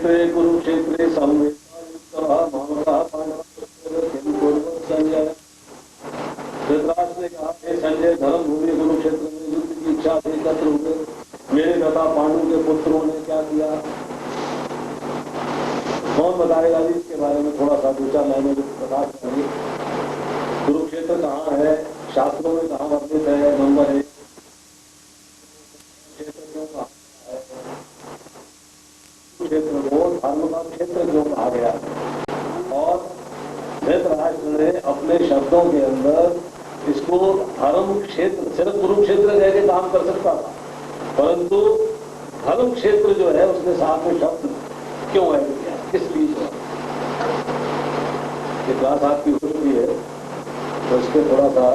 क्षेत्रे कुरुक्षेत्रे संवेदः मामकः पांडवः किं कुर्वन् संजय। धृतराष्ट्र ने कहा, हे संजय, धर्म भूमि कुरुक्षेत्र में युद्ध की इच्छा से एकत्र हुए मेरे तथा पांडु के पुत्रों ने क्या किया? कौन बताएगा जी इसके बारे में? थोड़ा सा दो चार लाइनों में प्रकाश करिए। कुरुक्षेत्र कहाँ है, शास्त्रों में कहाँ वर्णित है? नंबर 1, क्षेत्र क्यों कहा है? क्षेत्र को धर्म का क्षेत्र क्यों कहा गया? और धृतराष्ट्र ने अपने शब्दों के अंदर इसको धर्म क्षेत्र, सिर्फ कुरुक्षेत्र कह के काम कर सकता था, परंतु धर्म क्षेत्र जो है उसने साथ में शब्द क्यों ऐड किया, किस बीच में? ये क्लास आपकी होती है तो इसके थोड़ा सा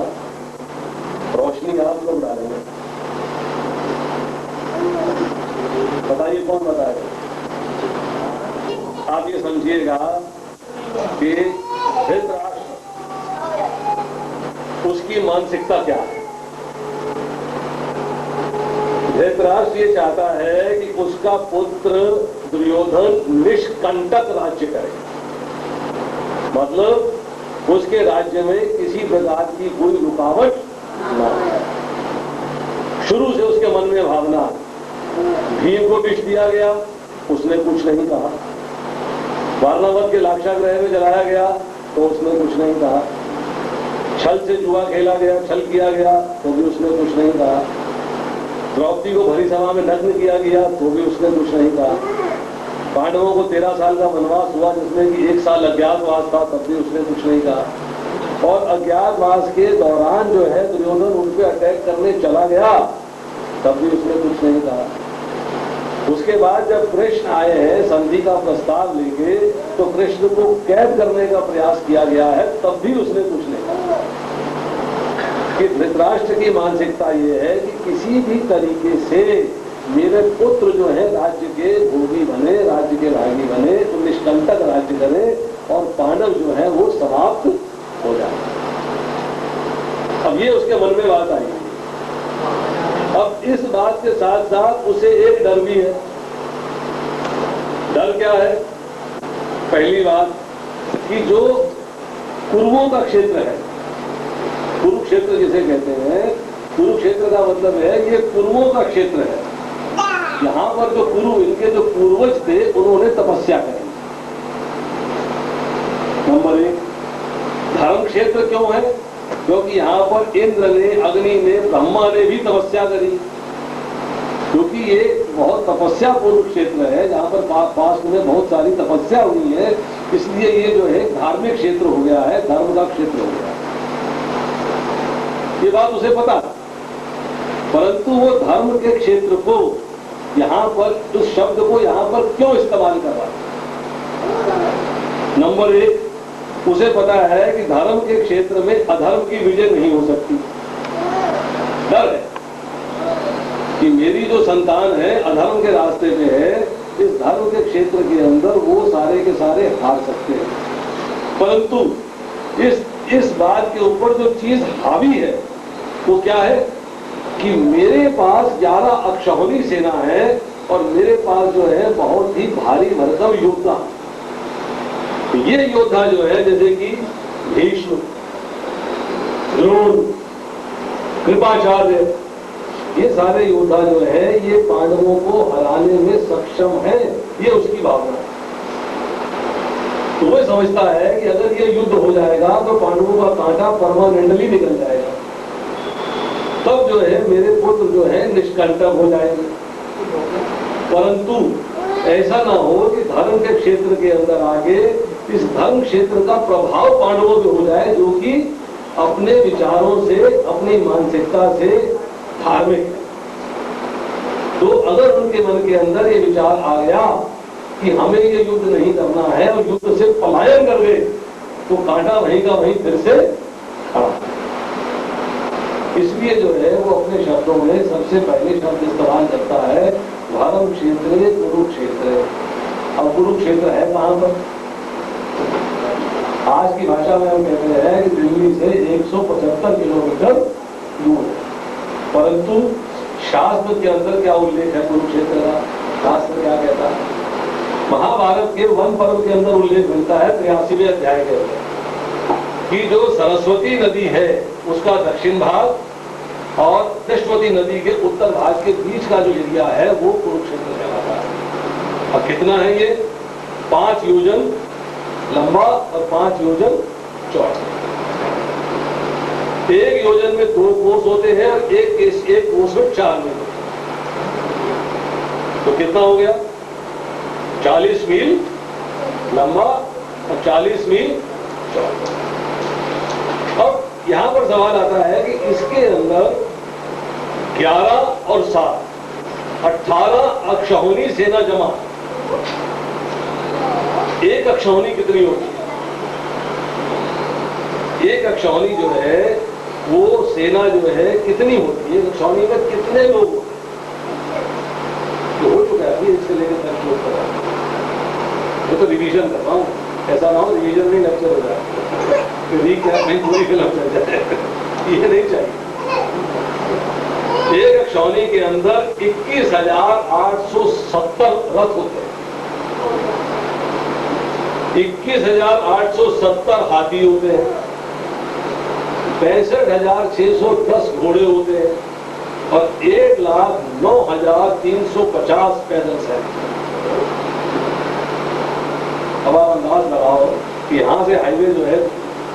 रोशनी आप लोग डालेंगे। बताइए कौन बताएगा? आप ये समझिएगा कि धृतराष्ट्र, उसकी मानसिकता क्या है? धृतराष्ट्र ये चाहता है कि उसका पुत्र दुर्योधन निष्कंटक राज्य करे, मतलब उसके राज्य में किसी प्रकार की कोई रुकावट न हो। शुरू से उसके मन में भावना, भीम को विष दिया गया, उसने कुछ नहीं कहा। वारणावत के लाक्षागृह में जलाया गया तो उसने कुछ नहीं कहा। छल से जुआ खेला गया, छल किया गया तो भी उसने कुछ नहीं कहा। द्रौपदी को भरी सभा में नग्न किया गया तो भी उसने कुछ नहीं कहा। पांडवों को 13 साल का वनवास हुआ जिसमें कि 1 साल अज्ञातवास था, तब भी उसने कुछ नहीं कहा। और अज्ञातवास के दौरान जो है दुर्योधन उन पे अटैक करने चला गया, तब भी उसने कुछ नहीं कहा। उसके बाद जब कृष्ण आए हैं संधि का प्रस्ताव लेके, तो कृष्ण को कैद करने का प्रयास किया गया है, तब भी उसने कुछ नहीं कहा। कि धृतराष्ट्र की मानसिकता ये है कि किसी भी तरीके से मेरे पुत्र जो है राज्य के भोगी बने, राज्य के भागी बने, तो निष्कंटक राज्य करे और पांडव जो है वो समाप्त हो जाए। अब ये उसके मन में बात आई। अब इस बात के साथ साथ उसे एक डर भी है। डर क्या है? पहली बात कि जो कुरुओं का क्षेत्र है, कुरुक्षेत्र जिसे कहते हैं, कुरुक्षेत्र का मतलब है ये कुरुओं का क्षेत्र है। यहां पर जो कुरु, इनके जो पूर्वज थे, उन्होंने तपस्या करी। नंबर 1, धर्म क्षेत्र क्यों है? क्योंकि यहां पर इंद्र ने, अग्नि ने, ब्रह्मा ने भी तपस्या करी, क्योंकि ये बहुत तपस्या पूर्ण क्षेत्र है जहां पर पास्ट में बहुत सारी तपस्या हुई है, इसलिए ये जो है धार्मिक क्षेत्र हो गया है, धर्म का क्षेत्र हो गया है। ये बात उसे पता, परंतु वो धर्म के क्षेत्र को यहां पर, उस शब्द को यहां पर क्यों इस्तेमाल कर रहा है? नंबर 1, उसे पता है कि धर्म के क्षेत्र में अधर्म की विजय नहीं हो सकती। डर है कि मेरी जो संतान है अधर्म के रास्ते पे है, इस धर्म के क्षेत्र के अंदर वो सारे के सारे हार सकते हैं। परंतु इस बात के ऊपर जो चीज हावी है वो क्या है कि मेरे पास 11 अक्षौहिणी सेना है और मेरे पास जो है बहुत ही भारी भरकम योद्धा। ये योद्धा जो है जैसे कि भीष्म, द्रोण, कृपाचार्य, ये सारे योद्धा जो है ये पांडवों को हराने में सक्षम है, ये उसकी भावना है। तो वो समझता है कि अगर ये युद्ध हो जाएगा तो पांडवों का कांटा परमानेंटली निकल जाएगा, तब जो है मेरे पुत्र जो है निष्कंटक हो जाएंगे। परंतु ऐसा ना हो कि धर्म के क्षेत्र के अंदर आगे इस धर्म क्षेत्र का प्रभाव पांडवों पे हो जाए, जो कि अपने विचारों से, अपनी मानसिकता से धार्मिक। तो अगर उनके मन के अंदर ये विचार आ गया कि हमें ये युद्ध नहीं करना है और युद्ध से पलायन कर गए, तो कांटा वहीं का वहीं फिर से खड़ा। इसलिए जो है वो अपने शब्दों में सबसे पहले शब्द इस्तेमाल करता है धर्म क्षेत्र, कुरुक्षेत्र। अब कुरुक्षेत्र है कहां पर? आज की भाषा में हम कहते हैं कि दिल्ली से 175 किलोमीटर दूर है, परंतु शास्त्र के अंदर क्या उल्लेख है कुरुक्षेत्र का? शास्त्र क्या कहता है? महाभारत के वन पर्व के अंदर उल्लेख मिलता है 83वें अध्याय के अंदर कि जो सरस्वती नदी है उसका दक्षिण भाग और दृष्टवती नदी के उत्तर भाग के बीच का जो एरिया है वो कुरुक्षेत्र कहलाता है। और कितना है ये? 5 योजन लंबा और 5 योजन चौड़ा। 1 योजन में 2 कोस होते हैं और एक कोस में 4 मील होते हैं। तो कितना हो गया? 40 मील लंबा और 40 मील चौड़ा। अब यहां पर सवाल आता है कि इसके अंदर 11 और 7 18 अक्षौहिणी सेना जमा। एक अक्षौहिणी कितनी होती है? एक अक्षौहिणी जो है वो सेना जो है कितनी होती है? अक्षौहिणी में कितने लोग होते हैं? तो हो चुका है अभी इससे लेकर तक लोग कर रहा है। मैं तो रिवीजन कर रहा हूं, ऐसा ना हो रिवीजन में लेक्चर हो जाए क्या नहीं पूरी फिल्म चल जाए, ये नहीं चाहिए। एक अक्षौहिणी के अंदर 21,870 रथ होते हैं, 21,870 हाथी होते हैं, 65,610 घोड़े होते हैं और 1,09,350 पैदल सैनिक। अब आप अंदाज लगाओ कि यहां से हाईवे जो है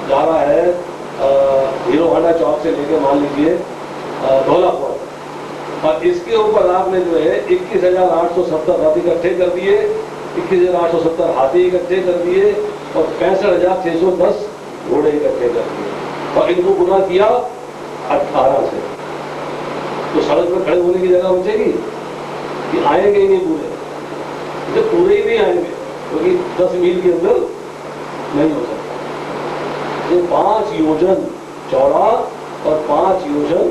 जा रहा है हीरो होंडा चौक से लेके मान लीजिए धौलापुर, और इसके ऊपर आपने जो है 21,870 रथ इकट्ठे कर दिए, 21,870 हाथी इकट्ठे कर दिए और 65,610 घोड़े इकट्ठे कर दिए और इनको गुना किया 18 से। तो सड़क पर खड़े होने की जगह बचेगी कि आएंगे ही नहीं पूरे? तो पूरे ही नहीं आएंगे क्योंकि 10 मील के अंदर नहीं हो सकता। ये 5 योजन चौड़ा और 5 योजन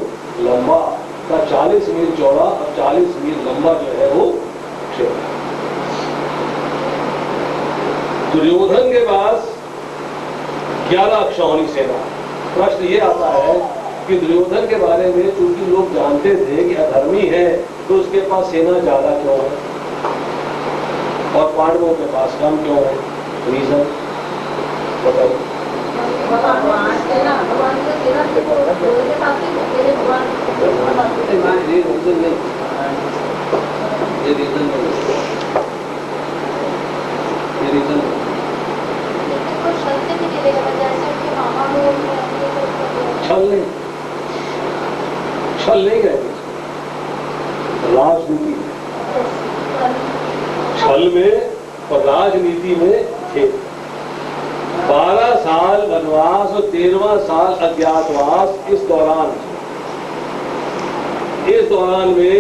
लंबा का 40 मील चौड़ा और 40 मील लंबा जो है वो क्षेत्र है। दुर्योधन के पास 11 अक्षौहिणी सेना। प्रश्न ये आता है कि दुर्योधन के बारे में चूंकि लोग जानते थे कि अधर्मी है तो उसके पास सेना ज्यादा क्यों है और पांडवों के पास कम क्यों है? रीजन बताइए। छल नहीं कहते, राजनीति। छल में और राजनीति में थे। 12 साल वनवास और 13वां साल अज्ञातवास। इस दौरान में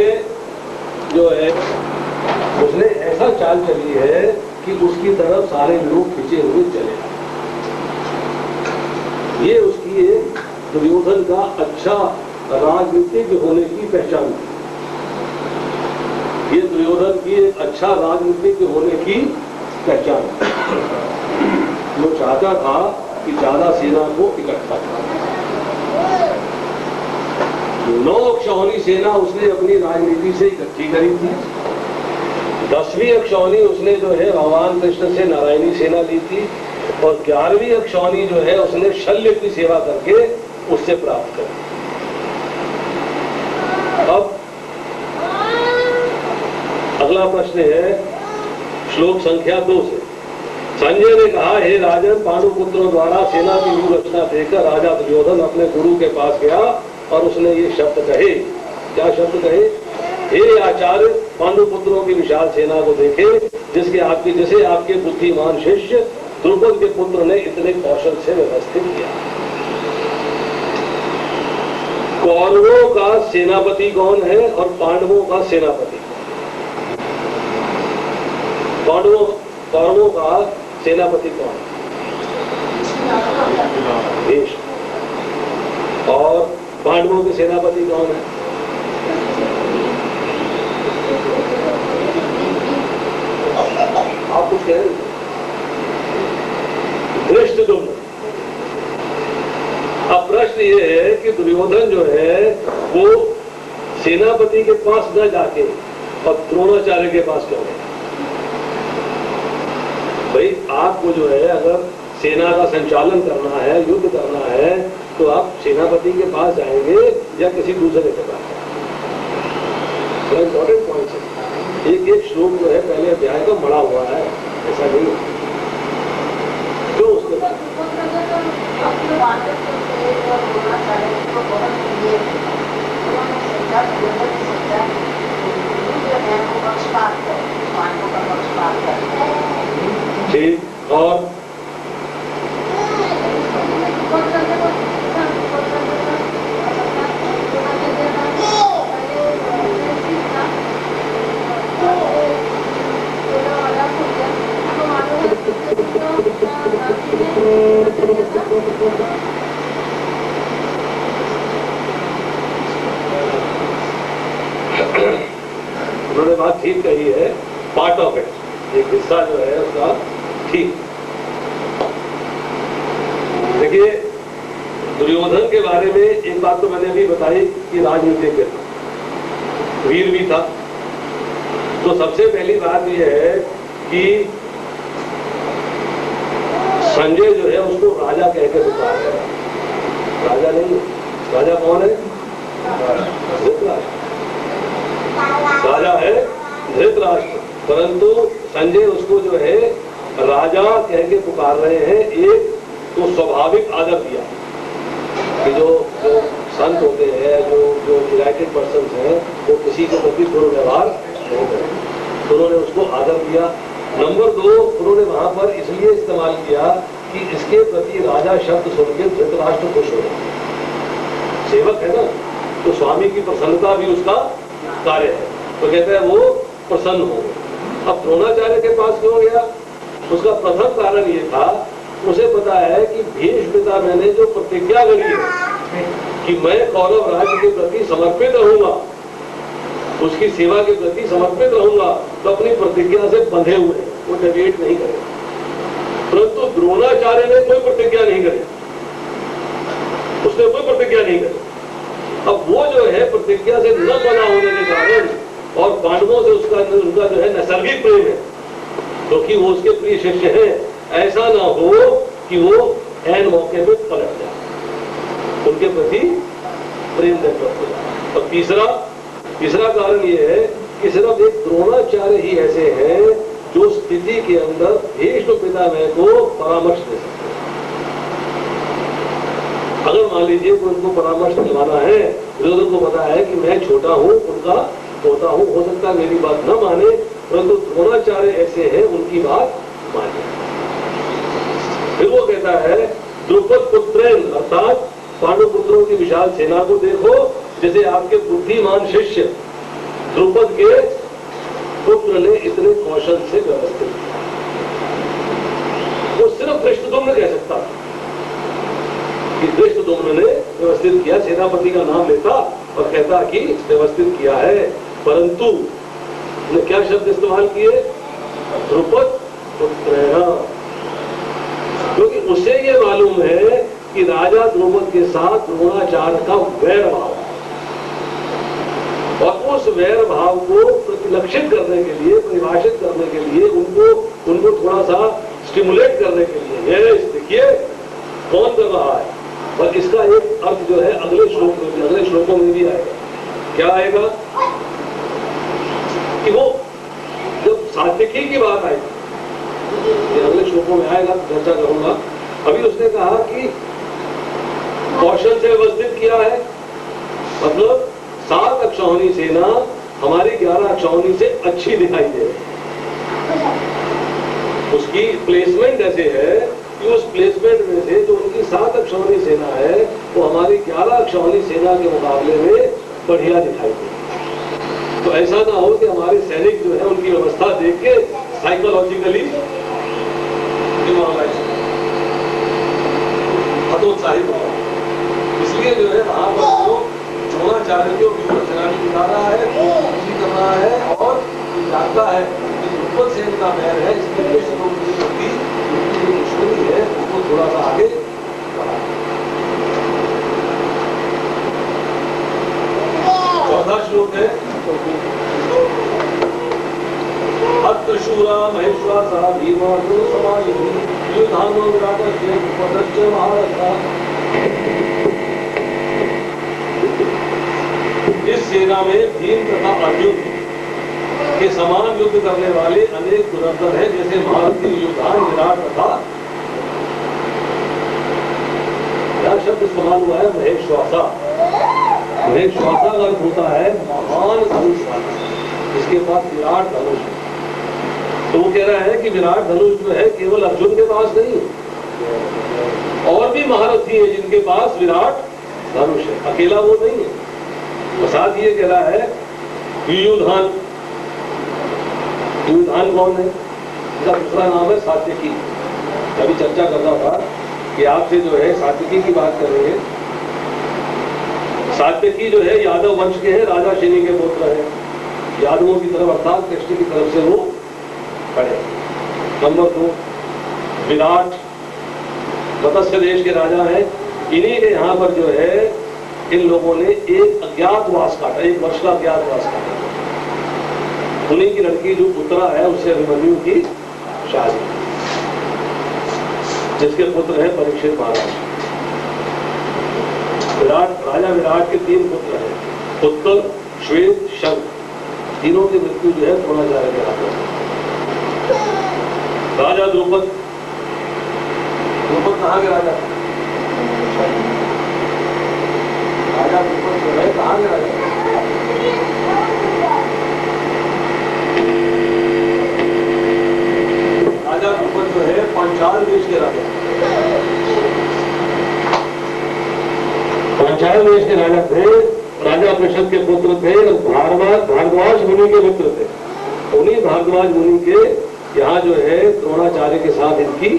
जो है उसने ऐसा चाल चली है कि उसकी तरफ सारे लोग खींचे हुए चले। ये उसकी एक दुर्योधन का अच्छा राजनीतिक होने की पहचान थी। ये दुर्योधन की एक अच्छा राजनीतिक होने की पहचान। वो चाहता था कि ज्यादा सेना को इकट्ठा करें। 9 अक्षौहिणी सेना उसने अपनी राजनीति से इकट्ठी करी थी। 10वीं अक्षौहिणी उसने जो है भगवान कृष्ण से नारायणी सेना ली थी और 11वीं अक्षौहिणी जो है उसने शल्य की सेवा करके उससे प्राप्त करी। अब अगला प्रश्न है श्लोक संख्या 2 से। संजय ने कहा, हे राजन, पांडु पुत्रों द्वारा सेना की व्यूह रचना देखकर राजा दुर्योधन अपने गुरु के पास गया और उसने ये शब्द कहे। क्या शब्द कहे? हे आचार्य, पांडु पुत्रों की विशाल सेना को देखे जिसे आपके बुद्धिमान शिष्य द्रुपद के पुत्र ने इतने कौशल से व्यवस्थित किया। कौरवों का सेनापति कौन है और पांडवों का सेनापति? कौरवों का सेनापति कौन है? और पांडवों के सेनापति कौन है? आप कुछ कह रहे हैं? धृष्टद्युम्न। अब प्रश्न ये है कि दुर्योधन जो है वो सेनापति के पास न जाके और द्रोणाचार्य के पास क्यों गया? भाई आपको जो है अगर सेना का संचालन करना है, युद्ध करना है, तो आप सेनापति के पास जाएंगे या किसी दूसरे के पास? बड़ा इंपॉर्टेंट पॉइंट है। एक एक श्लोक जो है पहले अध्याय का मड़ा हुआ है, ऐसा नहीं है। क्यों उसके बाद ठीक। और उन्होंने बात ठीक कही है, पार्ट ऑफ इट, एक हिस्सा जो है उसका ठीक। देखिए दुर्योधन के बारे में एक बात तो मैंने अभी बताई कि राजनीतिज्ञ था, वीर भी था। तो सबसे पहली बात यह है कि संजय जो है उसको राजा कह के पुकार है। राजा नहीं, राजा कौन है? धृतराष्ट्र। राजा है धृतराष्ट्र, परंतु संजय उसको जो है राजा कह के पुकार रहे हैं। एक तो स्वाभाविक आदर दिया कि जो संत होते हैं, जो इलाइटेड पर्सन हैं, वो किसी के प्रति दुर्व्यवहार नहीं करें, तो उन्होंने उसको आदर दिया। नंबर 2, उन्होंने वहां पर इसलिए इस्तेमाल किया कि इसके प्रति राजा शब्द सुन के धृतराष्ट्र खुश हो गया। सेवक है ना, तो स्वामी की प्रसन्नता भी उसका कार्य है, तो कहते हैं वो प्रसन्न हो। अब द्रोणाचार्य के पास क्यों गया? उसका प्रथम कारण ये था, उसे पता है कि भीष्म पिता मैंने जो प्रतिज्ञा करी है कि मैं कौरव राज्य के प्रति समर्पित रहूंगा, उसकी सेवा के प्रति समर्पित रहूंगा, तो अपनी प्रतिज्ञा से बंधे हुए हैं, वो डेविएट नहीं करे। परंतु द्रोणाचार्य ने कोई प्रतिज्ञा नहीं करी, उसने कोई प्रतिज्ञा नहीं करी। अब वो जो है प्रतिज्ञा से न बना होने के कारण और पांडवों से उनका जो है नैसर्गिक प्रेम है, क्योंकि तो वो उसके प्रिय शिष्य हैं, ऐसा ना हो कि वो ऐन मौके पे पलट जाए, उनके प्रति प्रेम डेवलप हो जाए। और तीसरा कारण ये है कि सिर्फ एक द्रोणाचार्य ही ऐसे हैं जो स्थिति के अंदर भीष्म पितामह को परामर्श दे सकते हैं। अगर मान लीजिए कोई उनको परामर्श दिलवाना है, दुर्योधन को पता है कि मैं छोटा हूं, उनका पोता हूं, हो सकता है मेरी बात न माने, परंतु द्रोणाचार्य ऐसे हैं उनकी बात माने। फिर वो कहता है द्रुपद पुत्रेण, अर्थात पांडु पुत्रों की विशाल सेना को देखो, जैसे आपके बुद्धिमान शिष्य द्रुपद के पुत्र ने इतने कौशल से व्यवस्थित किया। वो सिर्फ धृष्टद्युम्न कह सकता कि धृष्टद्युम्न ने व्यवस्थित किया, सेनापति का नाम लेता और कहता कि व्यवस्थित किया है, परंतु ने क्या शब्द इस्तेमाल किए? द्रुपद पुत्रेण, क्योंकि उसे ये मालूम है कि राजा द्रुपद के साथ द्रोणाचार्य का वैर भाव, और उस वैर भाव को प्रतिलक्षित करने के लिए, परिभाषित करने के लिए, उनको थोड़ा सा स्टिमुलेट करने के लिए, ये देखिए कौन कर रहा है। और इसका एक अर्थ जो है अगले श्लोकों में भी आएगा। क्या आएगा? कि वो जब सात्विकी की बात आएगी, ये अगले श्लोकों में आएगा, चर्चा करूंगा। अभी उसने कहा कि कौशल से व्यवस्थित किया है, मतलब 7 अक्षौहिणी सेना हमारी 11 अक्षौहिणी से अच्छी दिखाई दे रही है। उसकी प्लेसमेंट ऐसे है कि उस प्लेसमेंट में से जो उनकी 7 अक्षौहिणी सेना है वो हमारी 11 अक्षौहिणी सेना के मुकाबले में बढ़िया दिखाई दे। तो ऐसा ना हो कि हमारे सैनिक जो है उनकी व्यवस्था देख के साइकोलॉजिकली हतोत्साहित हो। इसलिए जो है वहां पर जो द्रोणाचार्य को सेनानी दिखा रहा है, कर रहा है, और जानता है कि द्रुपद सेन का मैर है, इसलिए दुश्मनी है, उसको थोड़ा सा आगे बढ़ा। चौथा श्लोक है, अत्र शूरा महेश्वासा भीमा समायुधि युधानो विराटस्य उपद्रश्च महारथा। इस सेना में भीम तथा अर्जुन के समान युद्ध करने वाले अनेक धुरंधर हैं, जैसे महारथी युधान विराट तथा यह शब्द इस्तेमाल हुआ है महेश्वासा। महेश्वासा का अर्थ होता है महान धनुष वाला, जिसके पास विराट धनुष है। तो वो कह रहा है कि विराट धनुष जो है केवल अर्जुन के पास नहीं है, और भी महारथी है जिनके पास विराट धनुष है, अकेला वो नहीं है। तो साथ ये कह रहा है युधान। युधान कौन है? इसका दूसरा नाम है सात्यकी। अभी चर्चा कर रहा था कि आपसे जो है सात्यकी की बात कर रहे हैं। सात्यकी जो है यादव वंश के हैं, राजा शनि के पुत्र है। यादवों की तरफ अर्थात कृष्ण की तरफ से वो खड़े। नंबर 2 विराट मत्स्य देश के राजा हैं। इन्हीं के यहाँ पर जो है इन लोगों ने एक अज्ञातवास काटा, 1 वर्ष का अज्ञातवास काटा। उन्हीं की लड़की जो उत्तरा है उससे अभिमन्यु की शादी, जिसके पुत्र है परीक्षित महाराज। विराट राजा विराट के 3 पुत्र हैं, उत्तर, श्वेत, शंख। तीनों की मृत्यु जो है द्रोणाचार्य के हाथ में। राजा द्रुपद। द्रुपद कहाँ के राजा? राजा द्रुपद जो है कहाँ के राजा? राजा द्रुपद जो है पांचाल देश के राजा। पांचाल देश के राजा थे। राजा पृषद के पुत्र थे और भारद्वाज मुनि के मित्र थे। उन्हीं भारद्वाज मुनि के यहाँ जो है द्रोणाचार्य के साथ इनकी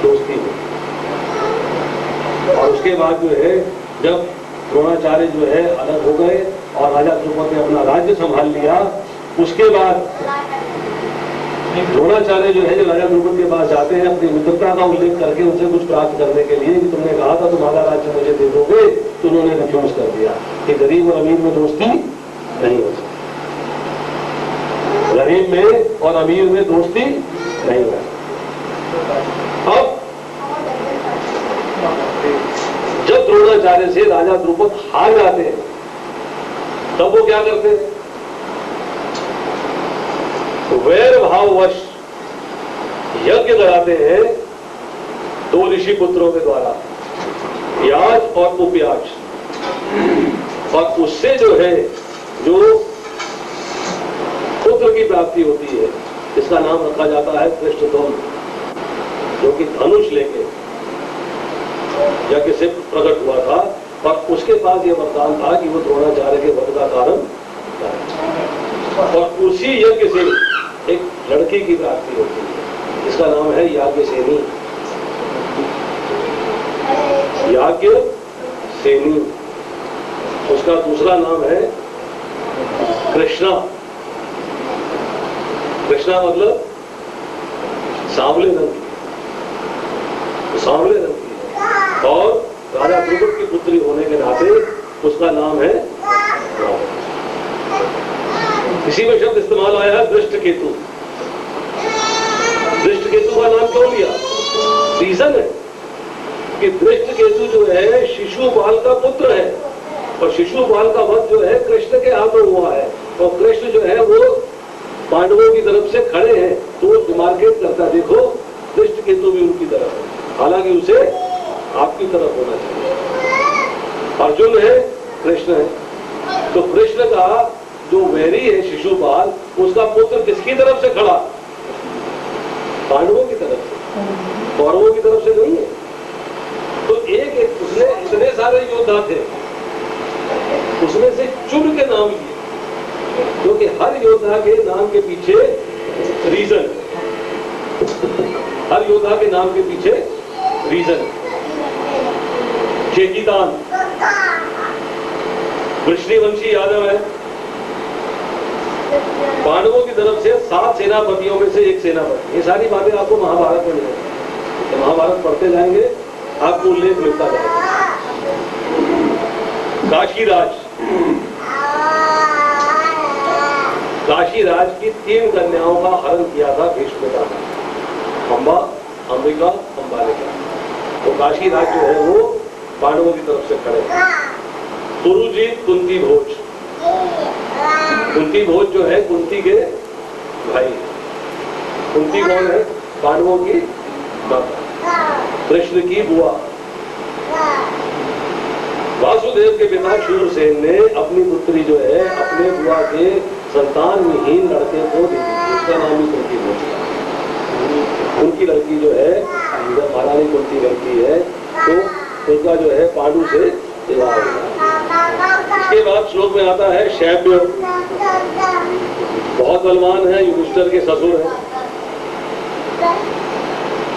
दोस्ती हुई। और उसके बाद जो है जब द्रोणाचार्य जो है अलग हो गए और राजा द्रुपद ने अपना राज्य संभाल लिया, उसके बाद द्रोणाचार्य जो है जो राजा द्रुपद के पास जाते हैं अपनी मित्रता का उल्लेख करके उनसे कुछ प्राप्त करने के लिए कि तुमने कहा था तुम्हारा राज्य मुझे दे दोगे, तो उन्होंने रिफ्यूज कर दिया कि गरीब और अमीर में दोस्ती नहीं हो सकती। गरीब में और अमीर में दोस्ती नहीं हो। अब जब द्रोणाचार्य से राजा द्रुपद हार जाते हैं तब वो क्या करते हैं? वैर भाववश यज्ञ लगाते हैं 2 ऋषि पुत्रों के द्वारा, याज और उपयाज। और उससे जो है जो पुत्र की प्राप्ति होती है, इसका नाम रखा जाता है कृष्णध्वज, जो कि धनुष लेके यज्ञ से प्रकट हुआ था। और उसके पास यह वरदान था कि वो द्रोणाचार्य के वध का कारण था। और उसी यज्ञ से एक लड़की की प्राप्ति होती है, इसका नाम है याज्ञसेनी। याज्ञसेनी। उसका दूसरा नाम है कृष्णा। कृष्णा मतलब सांवले रंग की, सांवले रंग की। और राजा द्रुपद की पुत्री होने के नाते उसका नाम है राधा। इसी में शब्द इस्तेमाल आया है दृष्टकेतु। दृष्टकेतु का नाम क्यों लिया? रीजन है कि दृष्टकेतु जो है शिशुपाल का पुत्र है, और शिशुपाल का वध जो है कृष्ण के हाथों हुआ है। और कृष्ण जो है वो पांडवों की तरफ से खड़े हैं, तो वो डिमार्केट करता, देखो दृष्टकेतु भी उनकी तरफ है, हालांकि उसे आपकी तरफ होना चाहिए। अर्जुन है, कृष्ण है। तो कृष्ण का जो वैरी है शिशुपाल, उसका पुत्र किसकी तरफ से खड़ा? पांडवों की तरफ से, कौरवों की तरफ से नहीं है। तो एक उसने इतने सारे योद्धा थे, उसमें से चुन के नाम लिए, क्योंकि हर योद्धा के नाम के पीछे रीजन, हर योद्धा के नाम के पीछे रीजन। चेकिदान वृष्णिवंशी यादव है, पांडवों की तरफ से 7 सेनापतियों में से एक सेनापति। ये सारी बातें आपको महाभारत में मिलेंगी, तो महाभारत पढ़ते जाएंगे आपको उल्लेख मिलता जाएगा। काशीराज काशी राज की 3 कन्याओं का हरण किया था भीष्म ने, अंबा, अंबिका, अंबालिका। तो काशी राज जो है वो पांडवों की तरफ से खड़े। पुरुजीत कुंती भोज, कुंती भोज जो है कुंती के भाई। कुंती कौन है? पांडवों की माता, कृष्ण की बुआ। वासुदेव के पिता शूरसेन ने अपनी पुत्री जो है अपने बुआ के संतान विहीन लड़के को दी, उसका नाम ही कुंती भोज था। उनकी लड़की जो है जब महारानी कुंती लड़की है तो उनका जो है पांडु से विवाह हुआ। इसके बाद श्लोक में आता है शैब्य, बहुत बलवान है, युधिष्ठिर के ससुर है।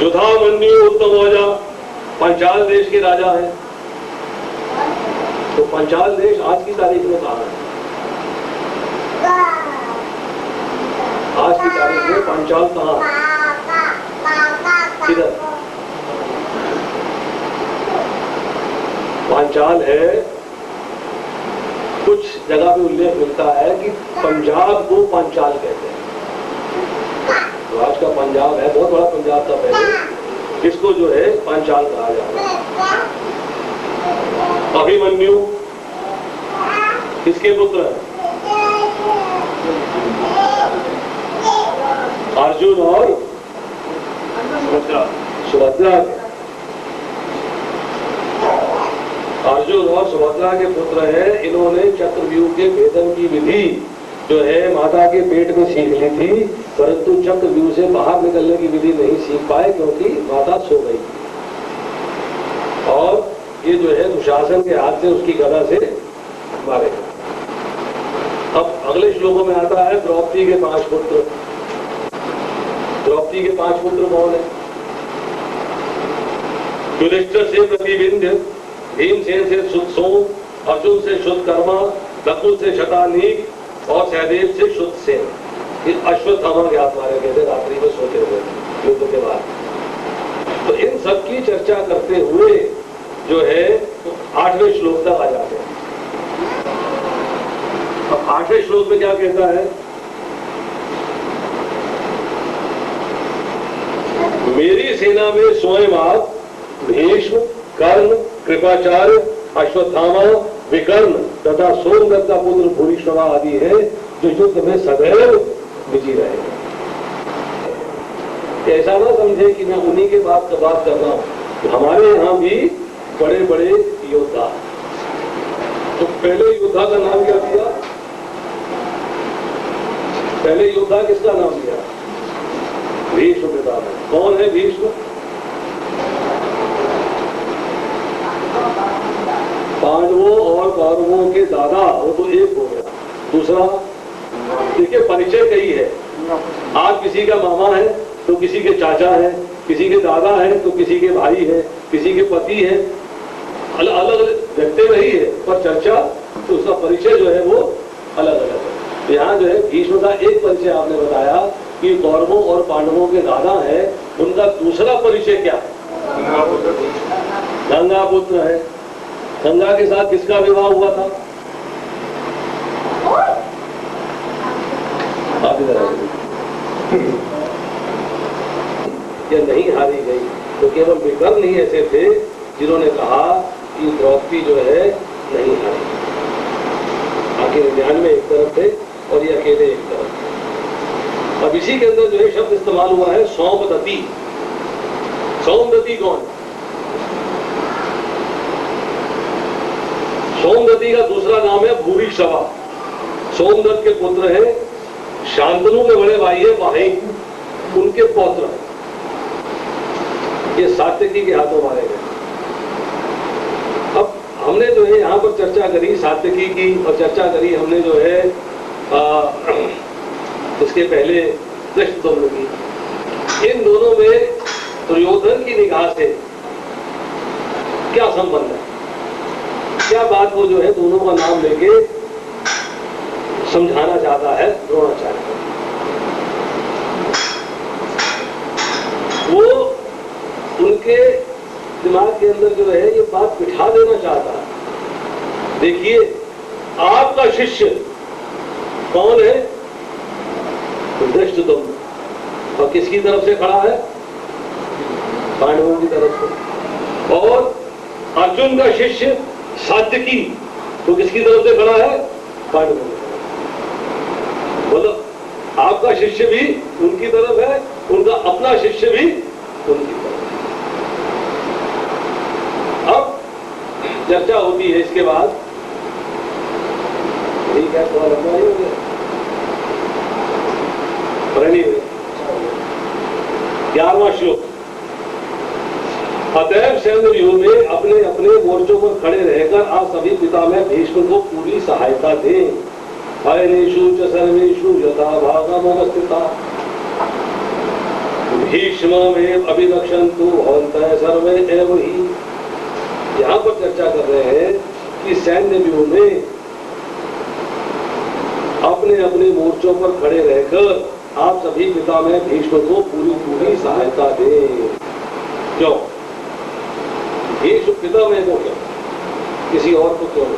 युधामन्यु उत्तमौजा, पंचाल देश के राजा है। तो पंचाल देश आज की तारीख में कहाँ है? आज की तारीख में पंचाल कहाँ है? किधर? पांचाल है। कुछ जगह पे उल्लेख मिलता है कि पंजाब को पांचाल कहते हैं। तो आज का पंजाब है, बहुत बड़ा पंजाब था पहले, इसको जो है पांचाल कहा जाता है। अभिमन्यु किसके पुत्र है? अर्जुन और सुभद्रा। अर्जुन और सुभद्रा के पुत्र हैं। इन्होंने चक्रव्यूह के भेदन की विधि जो है माता के पेट में सीख ली थी, परंतु चक्रव्यूह से बाहर निकलने की विधि नहीं सीख पाए क्योंकि माता सो गई थी। और ये जो है दुशासन के हाथ से उसकी गदा से मारे। अब अगले श्लोकों में आता है द्रौपदी के 5 पुत्र। द्रौपदी के 5 पुत्र कौन है? युधिष्ठिर से प्रतिबिंध्य, भीमसेन से शुद्ध सोम, अर्जुन से शुद्ध कर्मा, नकुल से शतानीक और सहदेव से शुद्ध सेन। अश्वत्थामा के हाथ मारे गए थे रात्रि में सोते हुए युद्ध के बाद। तो इन सब की चर्चा करते हुए जो है 8वें श्लोक तक आ जाते हैं। अब 8वें श्लोक में क्या कहता है? मेरी सेना में स्वयं आप भीष्म, कर्ण, कृपाचार्य, अश्वत्थामा, विकर्ण तथा सोमदत्त का पुत्र भूरिश्रवा आदि है जो युद्ध में सदैव बिजी रहे। ऐसा ना समझे कि मैं उन्हीं के बात कर रहा हूं, हमारे यहां भी बड़े बड़े योद्धा। तो पहले योद्धा का नाम क्या दिया? पहले योद्धा किसका नाम दिया? भीष्म पितामह। कौन है भीष्म? पांडवों और कौरवों के दादा, वो तो एक हो गया। दूसरा देखिए परिचय कई है। आज किसी का मामा है तो किसी के चाचा है, किसी के दादा है तो किसी के भाई है, किसी के पति है, अलग अलग व्यक्ति वही है पर चर्चा तो उसका परिचय जो है वो अलग अलग है। यहाँ जो है भीष्म का एक परिचय आपने बताया कि कौरवों और पांडवों के दादा है, उनका दूसरा परिचय क्या है? गंगा पुत्र है। गंगा के साथ किसका विवाह हुआ था? या नहीं हारी गई तो केवल विकर्ण ही ऐसे थे जिन्होंने कहा कि द्रौपदी जो है नहीं हारी। बाकी 99 एक तरफ थे और ये अकेले एक तरफ थे। अब इसी के अंदर जो है शब्द इस्तेमाल हुआ है सौमदत्ती। सौमदत्ती कौन? सोमदत्ती का दूसरा नाम है भूरिश्रवा। सोमदत्त के पुत्र है, शांतनु के बड़े भाई है वाही, उनके पौत्र है। ये सात्यकी के हाथों मारे गए। अब हमने जो है यहाँ पर चर्चा करी सात्यकी की और चर्चा करी हमने जो है इसके पहले कृष्णदम्न की। इन दोनों में दुर्योधन की निगाह से क्या संबंध है? क्या बात वो जो है दोनों का नाम लेके समझाना चाहता है द्रोणाचार्य को? वो उनके दिमाग के अंदर जो है ये बात बिठा देना चाहता है। देखिए आपका शिष्य कौन है? दृष्ट तुम, और किसकी तरफ से खड़ा है? पांडवों की तरफ से। और अर्जुन का शिष्य सात्यकी तो किसकी तरफ से खड़ा है? पांडवों की तरफ। बोलो, आपका शिष्य भी उनकी तरफ है, उनका अपना शिष्य भी उनकी तरफ। अब चर्चा होती है इसके बाद, ठीक है, थोड़ा लंबा ही हो गया, पर 11वां श्लोक। अतएव सैन्य व्यूह में अपने अपने मोर्चों पर खड़े रहकर आप सभी पितामह भीष्म को पूरी सहायता दें। भयनेषु च सर्वेषु यथा भागमवस्थिता भीष्ममेव अभिरक्षन्तु भवन्तः सर्वे एव हि। यहाँ पर चर्चा कर रहे हैं कि सैन्य व्यूह में अपने अपने मोर्चों पर खड़े रहकर आप सभी पितामह भीष्म को पूरी सहायता दें। क्यों? भीष्म पितामह को क्यों, किसी और को क्यों?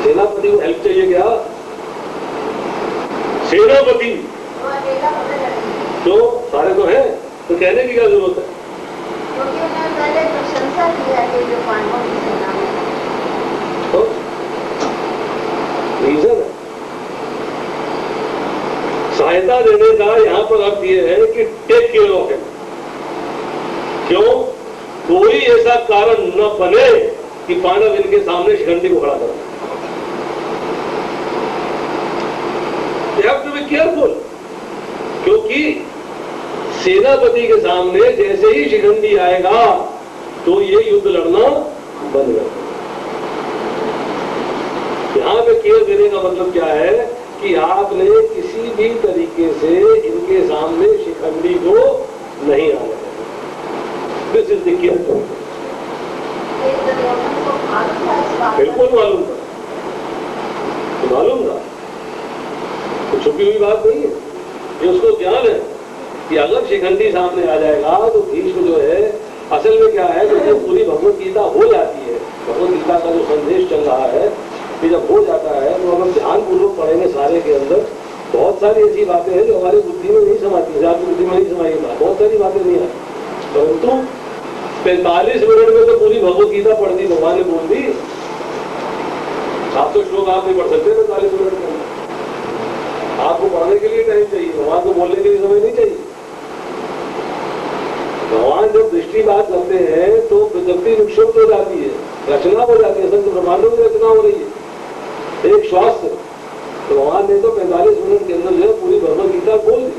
सेनापति को हेल्प चाहिए क्या? सेनापति तो सारे तो हैं, तो कहने की क्या जरूरत है? क्योंकि उन्होंने पहले प्रशंसा की है जो पांडवों की सेना में। तो रीजन है सहायता देने का। यहाँ पर अर्थ यह है कि टेक केयर ऑफ हिम। क्यों? कोई ऐसा कारण न बने कि पांडव इनके सामने शिखंडी को खड़ा कर। You have to be careful, क्योंकि सेनापति के सामने जैसे ही शिखंडी आएगा तो ये युद्ध लड़ना बंद कर। यहाँ पे केयर देने का मतलब क्या है कि आपने किसी भी तरीके से इनके सामने शिखंडी को नहीं आने देना। This is the care. बिल्कुल मालूम था, मालूम था, तो छुपी हुई बात नहीं है। ये उसको ज्ञान है कि अगर शिखंडी सामने आ जाएगा तो भीष्म जो है, असल में क्या है कि जब पूरी भगवत गीता हो जाती है, भगवत गीता का जो संदेश चल रहा है, कि जब हो जाता है तो अगर ध्यान पूर्वक पढ़ेंगे सारे के अंदर बहुत सारी ऐसी बातें हैं जो हमारी बुद्धि में नहीं समाती, आपकी बुद्धि में नहीं समाई, बहुत सारी बातें नहीं आती। परंतु 45 मिनट में तो पूरी भगवत गीता पढ़ दी, भगवान ने बोल दी। 700 श्लोक आप नहीं पढ़ सकते 45 मिनट में। आपको पढ़ने के लिए टाइम चाहिए, भगवान को बोलने के लिए समय नहीं चाहिए। भगवान जब दृष्टि बात करते हैं तो प्रकृति विक्षुब्ध हो जाती है, रचना हो जाती है, संत ब्रह्मांडों की रचना हो रही है एक श्वास से। तो भगवान ने तो 45 मिनट के अंदर जो है पूरी भगवत गीता बोल दी।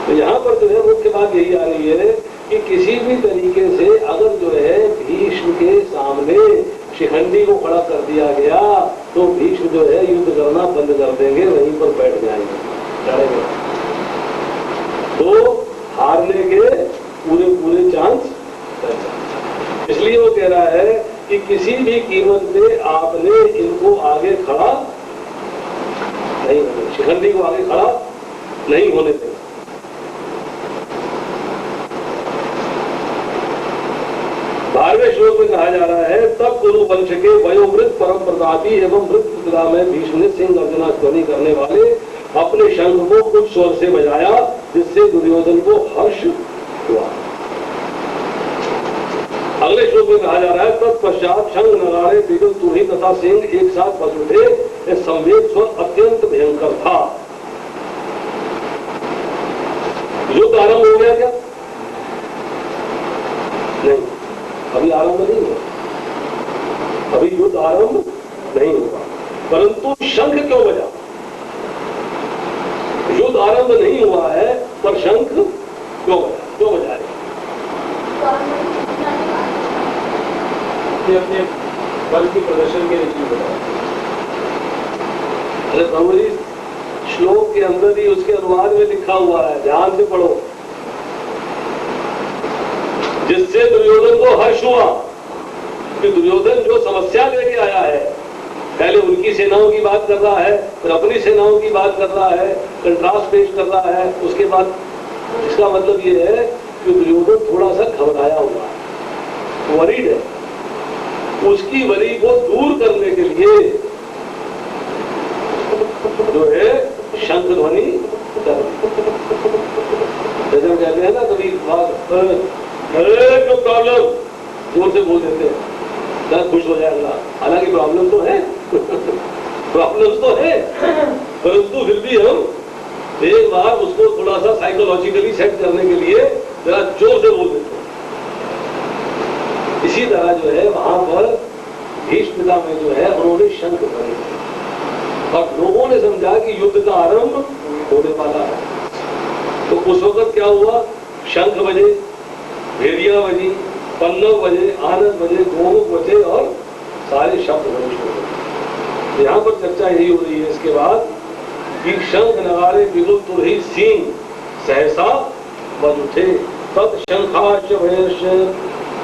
तो यहाँ पर जो है मुख्य बात यही आ रही है कि किसी भी तरीके से अगर जो है भीष्म के सामने शिखंडी को खड़ा कर दिया गया तो भीष्म जो है युद्ध करना बंद कर देंगे, वहीं पर बैठ जाएंगे, तो हारने के पूरे चांस। इसलिए वो कह रहा है कि किसी भी कीमत पे आपने इनको आगे खड़ा नहीं होने, शिखंडी को आगे खड़ा नहीं होने देना। बारहवें श्लोक में कहा जा रहा है, तब कुरु वंश के वयोवृद्ध परम प्रतापी एवं वृद्ध पिता में भीष्म ने सिंह अर्जुना ध्वनि करने वाले अपने शंख को कुछ स्वर से बजाया, जिससे दुर्योधन को हर्ष हुआ। अगले श्लोक में कहा जा रहा है, तत्पश्चात शंख नगाड़े बिगुल तुरही तथा सिंह एक साथ बज उठे। यह संवेद स्वर अत्यंत भयंकर था। युद्ध आरंभ हो गया क्या? नहीं, अभी आरंभ नहीं हुआ, अभी युद्ध आरंभ नहीं हुआ। परंतु शंख क्यों बजा? युद्ध आरंभ नहीं हुआ है पर शंख क्यों बजा? क्यों बजाए? अपने बल की प्रदर्शन के लिए बताया। अरे प्रभु जी, श्लोक के अंदर ही उसके अनुवाद में लिखा हुआ है, ध्यान से पढ़ो। जिससे दुर्योधन को हर्ष हुआ कि दुर्योधन जो समस्या लेके आया है, पहले उनकी सेनाओं की बात कर रहा है, फिर अपनी सेनाओं की बात कर रहा है, कंट्रास्ट पेश कर रहा है। उसके बाद इसका मतलब ये है कि दुर्योधन थोड़ा सा घबराया हुआ है। वरीड है, उसकी वरी को दूर करने के लिए जो है शंख ध्वनि जैसे हम कहते हैं ना कभी नो प्रॉब्लम जोर से बोल देते हैं, दर्द खुश हो जाएगा। हालांकि प्रॉब्लम तो है प्रॉब्लम तो है, परंतु फिर भी हम एक बार उसको थोड़ा सा साइकोलॉजिकली सेट करने के लिए जरा जोर से बोल देते हैं। इसी तरह जो है वहां पर भीष्म में जो है उन्होंने शंख ध्वनि और लोगों ने समझा कि युद्ध का आरंभ होने वाला है। तो उस वक्त क्या हुआ, शंख बजे, भेड़िया बजी, पल्लव बजे, आनंद बजे, गोमुख बजे और सारे शब्द बजे शुरू हुए। यहाँ पर चर्चा यही हो रही है इसके बाद कि शंख नगारे बिगुल तुरही सींग सहसा बज उठे, तत् शंखाश भयश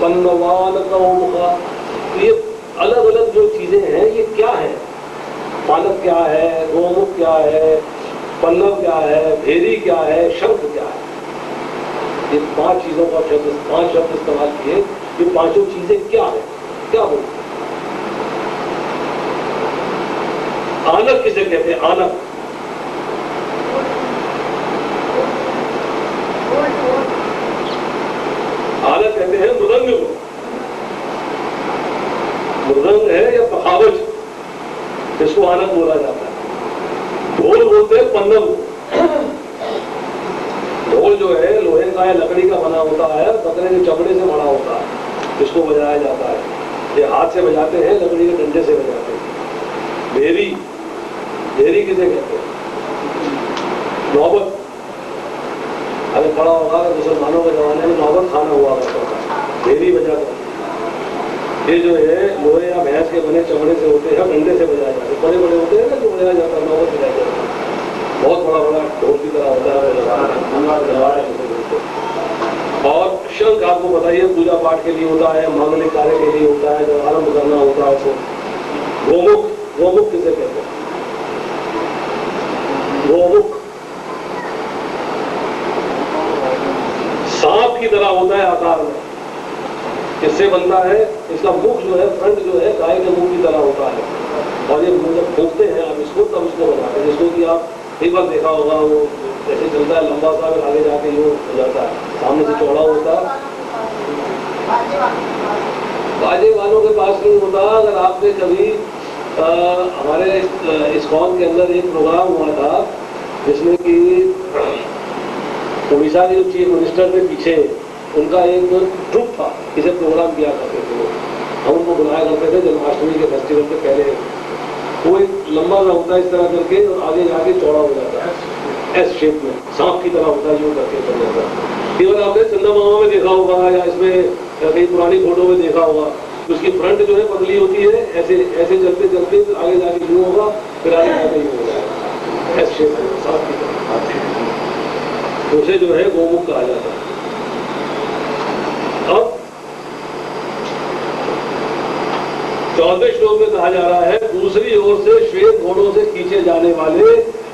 पन्नवान कौमुखा। ये अलग अलग जो चीजें हैं ये क्या है, पालक क्या है, गोमुख क्या है, पल्लव क्या है, भेरी क्या है, शंख क्या है, ये 5 चीजों का शब्द 5 शब्द इस्तेमाल किए। ये 5 चीजें क्या है, क्या बोलते हैं? आनक किसे कहते हैं? आनक आनक कहते हैं मृदंग को। मृदंग है या पखावज, इसको आनक बोला जाता है। ढोल बोलते हैं पन्नव। ढोल जो है लोहे का या लकड़ी का बना होता है, बकरे के चमड़े से बना होता है, इसको बजाया जाता है। ये हाथ से बजाते हैं, लकड़ी के डंडे से बजाते हैं। भेरी, भेरी किसे कहते हैं? नौबत। अगर पड़ा होगा मुसलमानों के जमाने में नौबत खाना हुआ करता था, भेरी बजाता। ये जो है लोहे या भैंस के बने चमड़े से होते हैं, डंडे से बजाए जाते हैं। बड़े बड़े होते हैं ना जो बजाया जाता है, नौबत बजाया जाता है। बहुत बड़ा बड़ा ढोल की तरह होता है। और शंख आपको बताइए पूजा पाठ के लिए होता है, मांगलिक कार्य के लिए होता है, जब आरंभ करना होता है उसको। गोमुख, गोमुख किसे कहते हैं? गोमुख सांप की तरह होता है आकार में, किससे बनता है? इसका मुख जो है, फ्रंट जो है गाय के मुख की तरह होता है। और ये जब फूंकते हैं आप इसको तब इसको बनाते हैं, जिसको कि आप एक बार देखा होगा, वो जैसे चलता है लंबा सा, फिर आगे जाके यूं हो जाता है, सामने से चौड़ा होता है। बाजे वालों के पास नहीं होता। अगर आपने कभी हमारे इस्कॉन के अंदर एक प्रोग्राम हुआ था जिसमें कि उड़ीसा के जो चीफ मिनिस्टर थे पीछे, उनका एक ट्रुप था, इसे प्रोग्राम किया करते थे। हम उनको बुलाया करते थे जन्माष्टमी के फेस्टिवल के पहले। वो एक लंबा सा होता है इस तरह करके और आगे जाके चौड़ा हो जाता है, एस शेप में, सांप की तरह होता है, यूं करके चल जाता है। केवल आपने चंदा मामा में देखा होगा या इसमें कई पुरानी फोटो में देखा होगा, उसकी फ्रंट जो है पतली होती है, ऐसे ऐसे चलते चलते फिर आगे जाके यूं होगा, फिर आगे जाके यूं हो जाएगा, एस शेप में, सांप की तरह। उसे जो है गोमुख कहा जाता है। अब 14वें श्लोक में कहा जा रहा है, दूसरी ओर से श्वेत घोड़ों से खींचे जाने वाले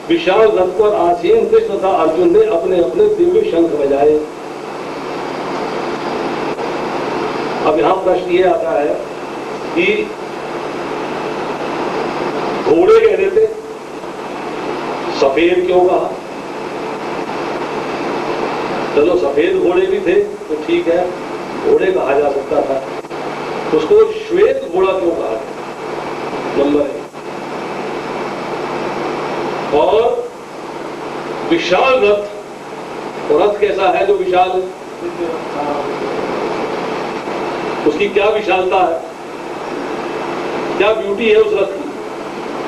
विशाल रथ पर आसीन कृष्ण तथा अर्जुन ने अपने अपने दिव्य शंख बजाए। अब यहां प्रश्न ये आता है कि घोड़े कह देते, सफेद क्यों कहा? चलो सफेद घोड़े भी थे तो ठीक है, घोड़े कहा जा सकता था, उसको श्वेत घोड़ा क्यों कहा? नंबर 1। और विशाल रथ, तो रथ कैसा है जो विशाल है? उसकी क्या विशालता है, क्या ब्यूटी है उस रथ की,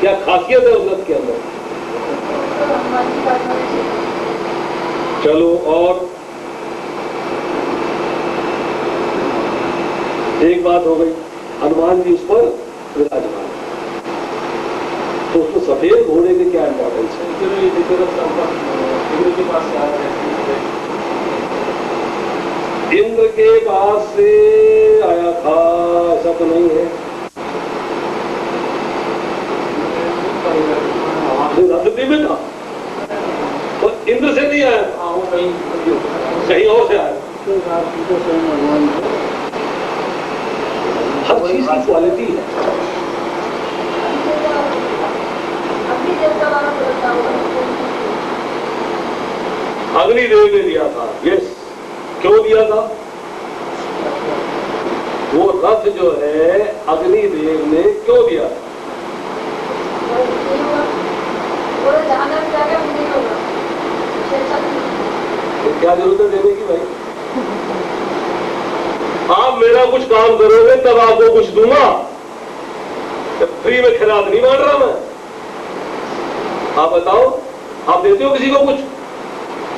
क्या खासियत है उस रथ के अंदर? चलो और एक बात हो गई, हनुमान जी उस पर विराजमान, तो उसको सफेद घोड़े के क्या इंपॉर्टेंस है? इंद्र के पास से आया था ऐसा तो नहीं है, रथ दिव्य था तो इंद्र से नहीं आया, कहीं और से आया। हर चीज की क्वालिटी है। अपनी देवता वाला बोलता हुआ अग्निदेव ने दिया था। यस, क्यों दिया था? वो रथ जो है अग्निदेव ने क्यों दिया था? वो जाना जाएगा नहीं होगा। तो क्या जरूरत है देने की भाई? आप मेरा कुछ काम करोगे तब आपको कुछ दूंगा, फ्री में खिलाफ नहीं बांट रहा मैं। आप बताओ, आप देते हो किसी को कुछ?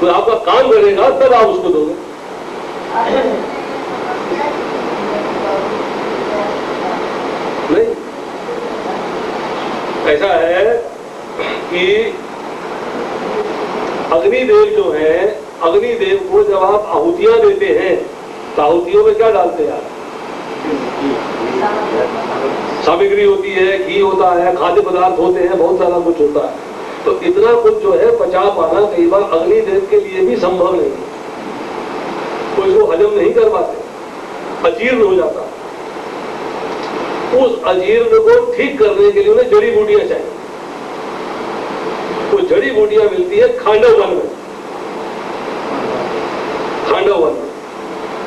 तो आपका काम करेगा तब आप उसको दोगे। नहीं, ऐसा है कि अग्निदेव जो है, अग्निदेव को जब आप आहुतियां देते हैं तो आहुतियों में क्या डालते हैं आप? सामग्री होती है, घी होता है, खाद्य पदार्थ होते हैं, बहुत सारा कुछ होता है। तो इतना कुछ जो है पचा पाना कई बार अग्निदेव के लिए भी संभव नहीं, तो इसको हजम नहीं कर पाते, अजीर्ण हो जाता। उस अजीर्ण को ठीक करने के लिए उन्हें जड़ी बूटियां चाहिए। तो जड़ी बूटियां मिलती है खांडव वन में, खांडव वन में।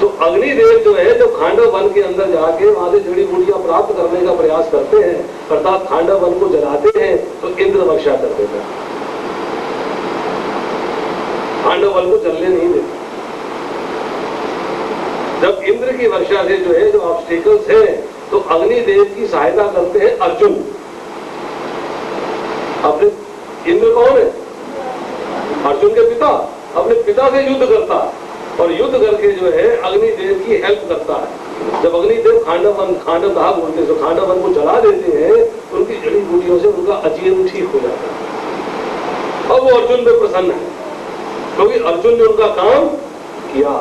तो अग्निदेव जो है, जो खांडव वन के अंदर जाके वहां से जड़ी बूटियां प्राप्त करने का प्रयास करते हैं, अर्थात खांडव वन को जलाते हैं, तो इंद्र वर्षा कर देता है, खांडव वन को जलने नहीं देता। जब इंद्र की वर्षा से जो है, जो ऑब्स्टिकल्स है, तो अग्निदेव की सहायता करते हैं अर्जुन। अपने इंद्र कौन है? अर्जुन के पिता। अपने पिता से युद्ध करता और युद्ध करके जो है अग्निदेव की हेल्प करता है। जब अग्निदेव खांडव कहा बोलते, तो खांडव वन को जला देते हैं, उनकी जड़ी बूटियों से उनका अजीर्ण ठीक हो जाता है। अब वो अर्जुन पे प्रसन्न है, क्योंकि अर्जुन ने उनका काम किया।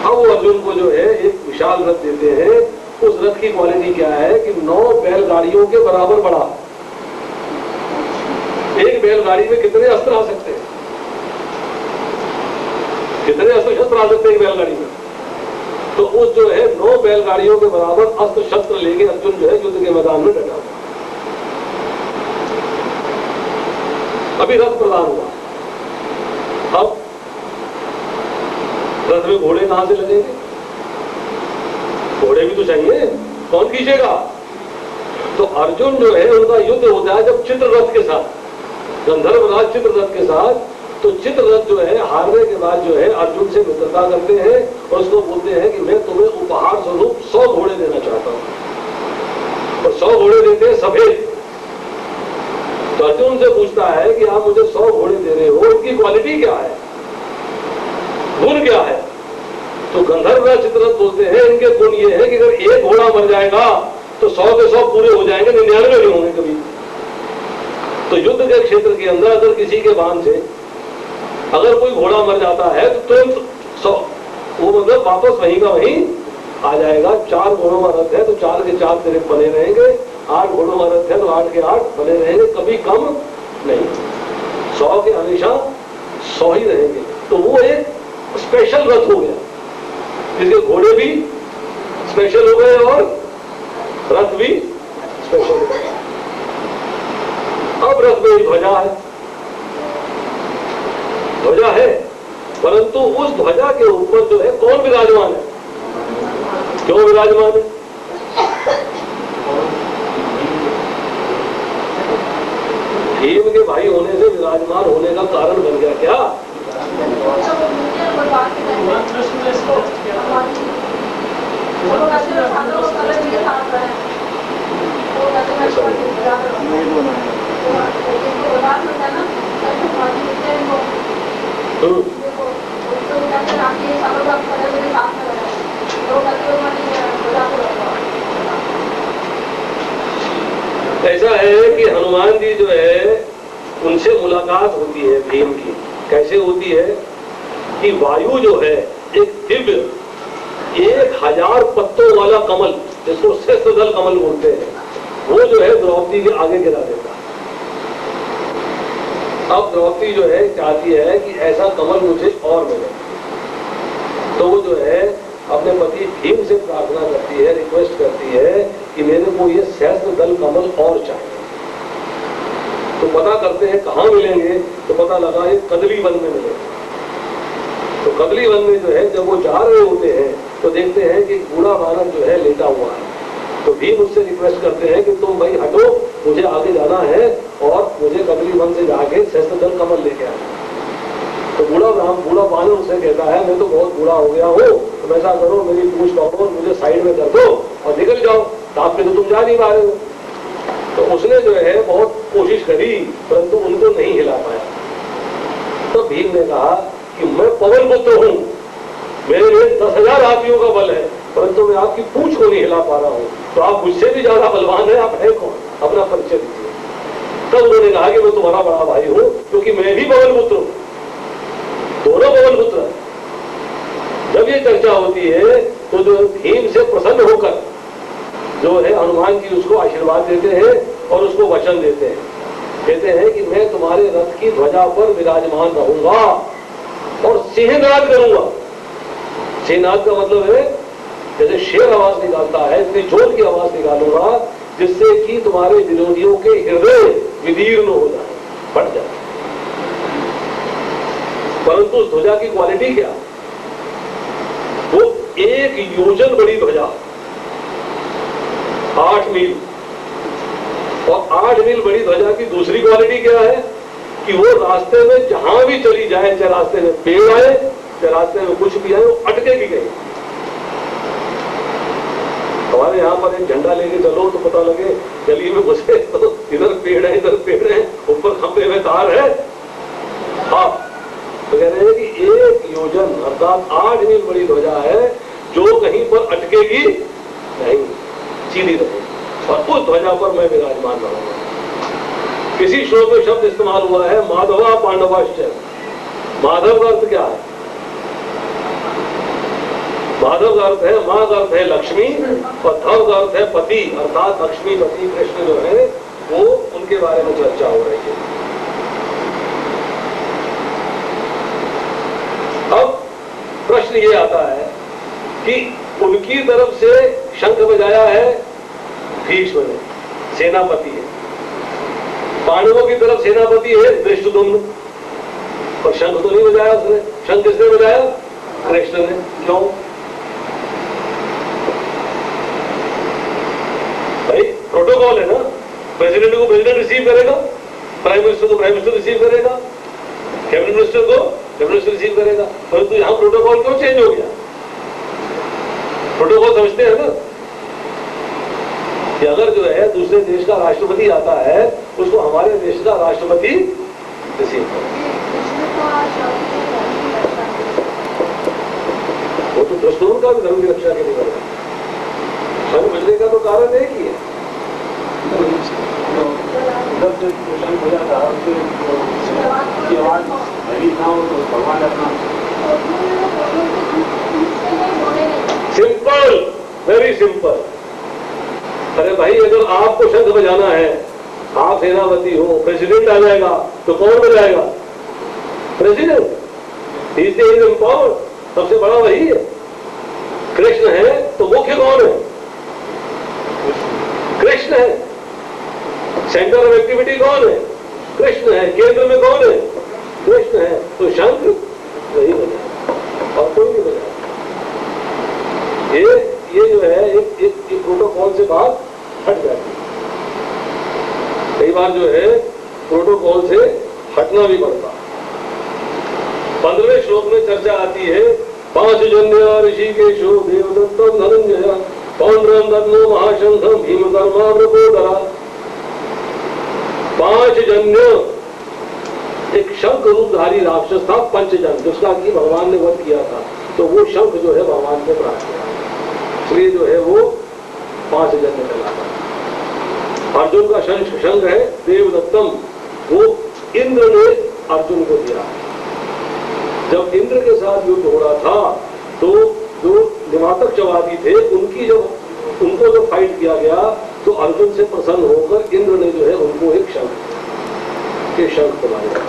अब वो अर्जुन को जो है एक विशाल रथ देते हैं। उस रथ की क्वालिटी क्या है कि 9 बैलगाड़ियों के बराबर बड़ा। एक बैलगाड़ी में कितने अस्त्र आ सकते हैं? कितने अस्त्र शस्त्र आ सकते हैं एक बैलगाड़ी में? तो उस जो है 9 बैलगाड़ियों के बराबर अस्त्र शस्त्र लेके अर्जुन जो है युद्ध के मैदान में डटा हुआ। अभी रथ प्रदान हुआ। अब रथ में घोड़े कहां से लगेंगे? घोड़े भी तो चाहिए, कौन खींचेगा? तो अर्जुन जो है उनका युद्ध होता है जब चित्ररथ के साथ, गंधर्वराज चित्ररथ के साथ। तो चित्ररथ जो है हारने के बाद जो है अर्जुन से मित्रता करते हैं और उसको बोलते हैं कि मैं तुम्हें उपहार स्वरूप 100 घोड़े देना चाहता हूं। और 100 घोड़े देते हैं सफेद। तो अर्जुन से पूछता है कि आप मुझे 100 घोड़े दे रहे हो, इनकी क्वालिटी क्या है, गुण क्या है? तो गंधर्वराज चित्ररथ बोलते हैं इनके गुण ये है कि अगर एक घोड़ा मर जाएगा तो 100 के 100 पूरे हो जाएंगे, 99 नहीं होंगे कभी। तो युद्ध के क्षेत्र के अंदर अगर किसी के बाण से अगर कोई घोड़ा मर जाता है तो तुरंत 100 वो मतलब वापस वहीं का वहीं आ जाएगा। 4 घोड़ों का रथ है तो 4 के 4 सिर्फ बने रहेंगे, 8 घोड़ों का रथ है तो 8 के 8 बने रहेंगे, कभी कम नहीं। 100 के हमेशा 100 ही रहेंगे। तो वो एक स्पेशल रथ हो गया, जिसके घोड़े भी स्पेशल हो गए और रथ भी स्पेशल हो गए। अब रथ में ध्वजा है, ध्वजा है, परंतु उस ध्वजा के ऊपर जो है कौन विराजमान है? क्यों विराजमान है? भीम के भाई होने से विराजमान होने का कारण बन गया क्या? ऐसा है कि हनुमान जी जो है उनसे मुलाकात होती है भीम की। कैसे होती है कि वायु जो है एक दिव्य 1000 पत्तों वाला कमल, जिसको शेषदल कमल बोलते हैं, वो जो है द्रौपदी के आगे गिरा देता है। अब द्रौपदी जो है चाहती है कि ऐसा कमल मुझे और मिले, तो वो जो है अपने पति भीम से प्रार्थना करती है, रिक्वेस्ट करती है कि मेरे को ये सहस्त्र दल कमल और चाहिए। तो पता करते हैं कहाँ मिलेंगे, तो पता लगा ये कदली वन में मिलेंगे। तो कदली वन में जो है जब वो जा रहे होते हैं तो देखते हैं कि बूढ़ा बालक जो है लेटा हुआ है। तो भीम उससे रिक्वेस्ट करते हैं कि तुम भाई हटो, मुझे आगे जाना है और मुझे कदली वन से जाके सहस्त्र दल कमल लेके आना। तो बूढ़ा बालक उससे कहता है मैं तो बहुत बूढ़ा हो गया हूँ, तुम ऐसा करो मेरी पूछ पकड़ो, मुझे साइड में कर दो और निकल जाओ, ताप पे तो तुम जा नहीं पा रहे हो। तो उसने जो है बहुत कोशिश करी परंतु उनको नहीं हिला पाया। तो भीम ने कहा कि मैं पवन पुत्र हूँ, मेरे लिए 10,000 हाथियों का बल है, परंतु मैं आपकी पूंछ को नहीं हिला पा रहा हूँ, तो आप मुझसे भी ज्यादा बलवान है, आप है कौन, अपना परिचय दीजिए। तब उन्होंने कहा कि मैं तुम्हारा बड़ा भाई हूँ, क्योंकि मैं भी पवन पुत्र हूँ, दोनों पवन पुत्र। जब ये चर्चा होती है तो जो भीम से प्रसन्न होकर जो है हनुमान जी उसको आशीर्वाद देते हैं और उसको वचन देते हैं, कहते हैं कि मैं तुम्हारे रथ की ध्वजा पर विराजमान रहूंगा और सिंहनाद करूंगा। सिंहनाद का मतलब है जैसे शेर आवाज निकालता है, इतनी जोर की आवाज निकालूंगा जिससे कि तुम्हारे विरोधियों के हृदय विदीर्ण हो जाए, फट जाए। परंतु उस ध्वजा की क्वालिटी क्या, वो 1 योजन बड़ी ध्वजा, 8 मील, और 8 मील बड़ी ध्वजा की दूसरी क्वालिटी क्या है कि वो रास्ते में जहां भी चली जाए, चाहे रास्ते में पेड़ आए चाहे रास्ते में कुछ भी आए, वो अटकेगी नहीं। हमारे यहाँ पर एक झंडा लेके चलो तो पता लगे गली में घुसे तो इधर पेड़ है इधर पेड़ है, ऊपर खंभे में तार है। हाँ, तो कह रहे हैं कि 1 योजन अर्थात 8 मील बड़ी ध्वजा है जो कहीं पर अटकेगी नहीं, सीधी रहेगी, और उस ध्वजा पर मैं विराजमान रहूंगा। किसी श्लोक में शब्द इस्तेमाल हुआ है माधवा पांडवाश्च। माधव का अर्थ क्या है, माधव का अर्थ है, मां का अर्थ है लक्ष्मी और धव का अर्थ है पति, अर्थात लक्ष्मी पति कृष्ण जो है वो उनके बारे में चर्चा हो रही है। अब प्रश्न ये आता है कि उनकी तरफ से शंख बजाया है भीष्म ने, सेनापति है, पांडवों की तरफ सेनापति है धृष्टद्युम्न, और शंख तो नहीं बजाया उसने। शंख किसने बजाया, कृष्ण ने। क्यों भाई, प्रोटोकॉल है ना, प्रेसिडेंट को प्रेसिडेंट रिसीव करेगा, प्राइम मिनिस्टर को प्राइम मिनिस्टर रिसीव करेगा, कैबिनेट मिनिस्टर को कैबिनेट मिनिस्टर रिसीव करेगा। परंतु यहां प्रोटोकॉल क्यों चेंज हो गया, प्रोटोकॉल समझते हैं ना कि अगर जो है दूसरे देश का राष्ट्रपति आता है उसको हमारे देश का राष्ट्रपति रिसीव करेगा। वो तो दुश्मन का भी धर्म की रक्षा के लिए करेगा। शंख बजने का तो कारण एक ही है, सिंपल, वेरी सिंपल। अरे भाई, अगर आपको शंख बजाना है, आप सेनापति हो, प्रेसिडेंट आ जाएगा तो कौन बजाएगा, प्रेसिडेंट। इज इम्पावर्ड, सबसे बड़ा वही है। कृष्ण है तो मुख्य कौन है, कृष्ण है। सेंटर ऑफ एक्टिविटी कौन है, कृष्ण है। केंद्र में कौन है, कृष्ण है। तो शंख वही बजाएगा और कोई नहीं बजाएगा। ये जो है एक प्रोटोकॉल से बात हट जाती है। कई बार जो है प्रोटोकॉल से हटना भी पड़ता। 15वें श्लोक में चर्चा आती है 5 जन्य ऋषिकेशो देवदत्तम धनंजय पौंड्रम दत्नो महाशंखम भीमकर्मावृकोदरा। 5 जन्य, एक शंख रूपधारी राक्षस था पंचजन, जिसका कि भगवान ने वध किया था, तो वो शंख जो है भगवान को प्राप्त किया, इसलिए जो है वो 5 जन्य कहलाता। अर्जुन का शंख है देवदत्तम, वो इंद्र ने अर्जुन को दिया। जब इंद्र के साथ युद्ध हो रहा था तो जो निमातक चवादी थे उनको जब फाइट किया गया तो अर्जुन से प्रसन्न होकर इंद्र ने जो है उनको एक शंख दिलाया।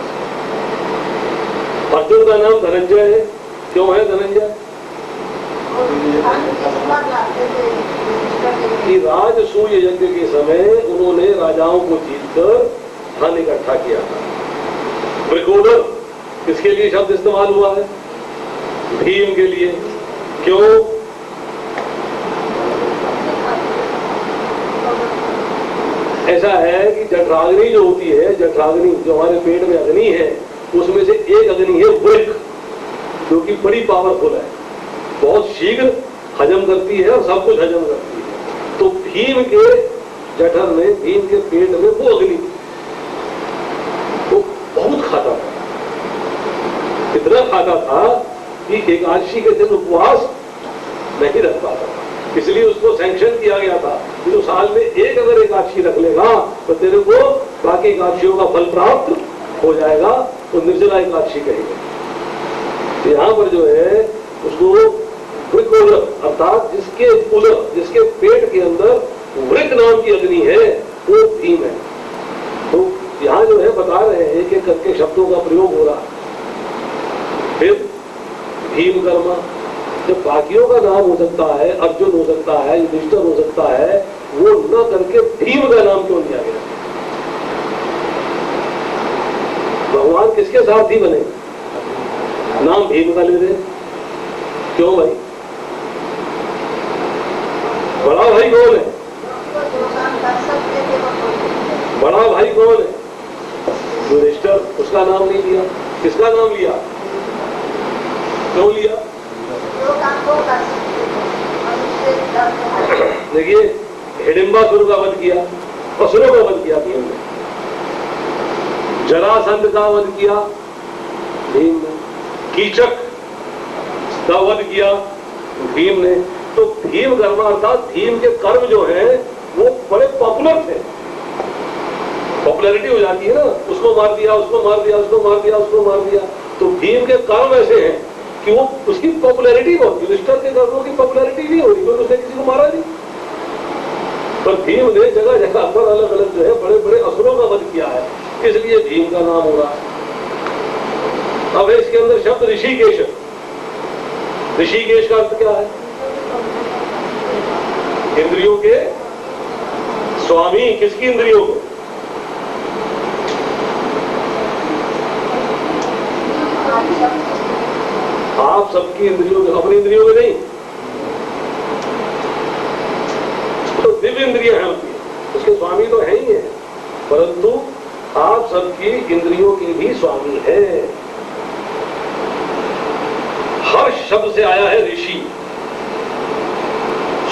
अर्जुन का नाम धनंजय है। क्यों है धनंजय, कि राजसूय यज्ञ के समय उन्होंने राजाओं को जीतकर धन इकट्ठा किया था। वृकोदर किसके लिए शब्द इस्तेमाल हुआ है? भीम के लिए। क्यों? ऐसा है कि जठराग्नि जो होती है, जठराग्नि जो हमारे पेट में अग्नि है, उसमें से एक अग्नि है वृक, जो कि बड़ी पावरफुल है, बहुत शीघ्र हजम करती है और सब कुछ हजम करती है। तो भीम के जठर में, भीम के पेट में वो अग्नि वो बहुत खाता था, इतना खाता था कि एकादशी के दिन उपवास नहीं रख पाता था। इसलिए उसको सैंक्शन किया गया था कि तो साल में एक अगर एकादशी रख लेगा तो तेरे को बाकी एकादशियों का फल प्राप्त हो जाएगा, तो निर्जला एकादशी कहेंगे। यहाँ पर जो है उसको वृकोदर अर्थात जिसके उदर, जिसके पेट के अंदर वृक नाम की अग्नि है, वो भीम है। तो यहाँ जो है बता रहे हैं एक एक करके शब्दों का प्रयोग हो रहा है। फिर भीम कर्मा, जब बाकियों का नाम हो सकता है, अर्जुन हो सकता है, युधिष्ठिर हो सकता है, वो न करके भीम का नाम क्यों लिया गया? भगवान किसके सारथी बने? नाम भीम का ले रहे। क्यों भाई? बड़ा भाई कौन है? बड़ा भाई कौन है? युधिष्ठिर, उसका नाम नहीं लिया। किसका नाम लिया? क्यों लिया? देखिए, हिडिंबासुर का वध किया, असुरों का वध किया भीम ने। जरासंध का वध किया भीम ने। कीचक का वध किया भीम ने। तो भीम कर्म अर्थात भीम के कर्म जो है वो बड़े पॉपुलर थे। पॉपुलैरिटी हो जाती है ना, उसको मार दिया, उसको मार दिया, उसको मार दिया, उसको मार दिया। तो भीम के कर्म ऐसे हैं कि वो उसकी पॉपुलैरिटी बहुत, युधिष्ठिर के कर्मों की पॉपुलैरिटी नहीं हो रही क्योंकि उसने किसी को मारा नहीं। पर भीम ने जगह जगह पर अलग अलग जो है बड़े बड़े असुरों का वध किया है, इसलिए भीम का नाम हो रहा है। अब है इसके अंदर शब्द ऋषिकेश। ऋषिकेश का अर्थ क्या है? इंद्रियों के स्वामी। किसकी इंद्रियों को? आप सबकी इंद्रियों के, अपनी इंद्रियों के नहीं। तो दिव्य इंद्रियां हैं उनकी, उसके स्वामी तो है ही है, परंतु आप सबकी इंद्रियों के भी स्वामी है। हर्ष शब्द से आया है ऋषि,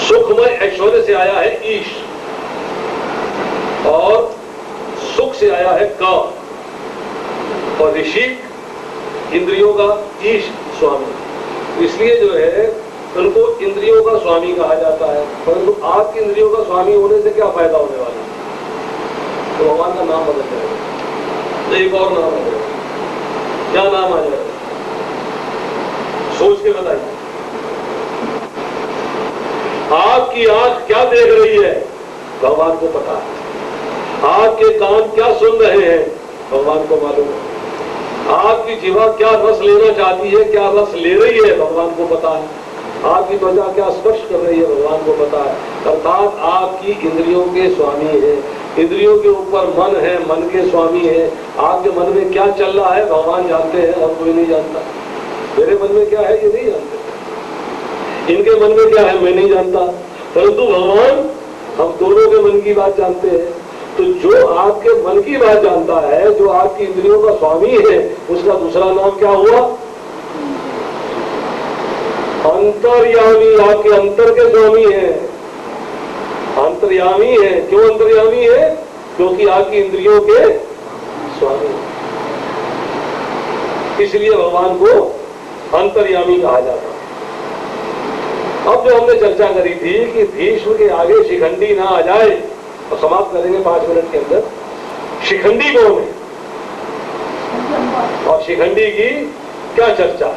सुखमय ऐश्वर्य से आया है ईश, और सुख से आया है का, और ऋषि इंद्रियों का ईश स्वामी। इसलिए जो है उनको इंद्रियों का स्वामी कहा जाता है। परंतु आपकी इंद्रियों का स्वामी होने से क्या फायदा होने वाला है? तो भगवान का नाम बदल जाएगा, तो एक और नाम आ जाएगा। क्या नाम आ जाएगा? सोच के बताइए। आपकी आंख क्या देख रही है? भगवान को पता है। आपके कान क्या सुन रहे हैं? भगवान को मालूम है। आपकी जीवा क्या रस लेना चाहती है, क्या रस ले रही है? भगवान को पता है। आपकी त्वचा क्या स्पर्श कर रही है? भगवान को पता है। अर्थात आपकी इंद्रियों के स्वामी है। इंद्रियों के ऊपर मन है, मन के स्वामी है। आपके मन में क्या चल रहा है भगवान जानते हैं और कोई नहीं जानता। मेरे मन में क्या है ये नहीं जानते, इनके मन में क्या है मैं नहीं जानता, परंतु भगवान हम दोनों के मन की बात जानते हैं। तो जो आपके मन की बात जानता है, जो आपकी इंद्रियों का स्वामी है, उसका दूसरा नाम क्या हुआ? अंतर्यामी। आपके अंतर के स्वामी है, अंतर्यामी है। क्यों अंतर्यामी है? क्योंकि आपकी इंद्रियों के स्वामी, इसलिए भगवान को अंतर्यामी कहा जाता है। अब जो हमने चर्चा करी थी कि भीष्म के आगे शिखंडी ना आ जाए, और समाप्त करेंगे 5 मिनट के अंदर। शिखंडी कौन है और शिखंडी की क्या चर्चा?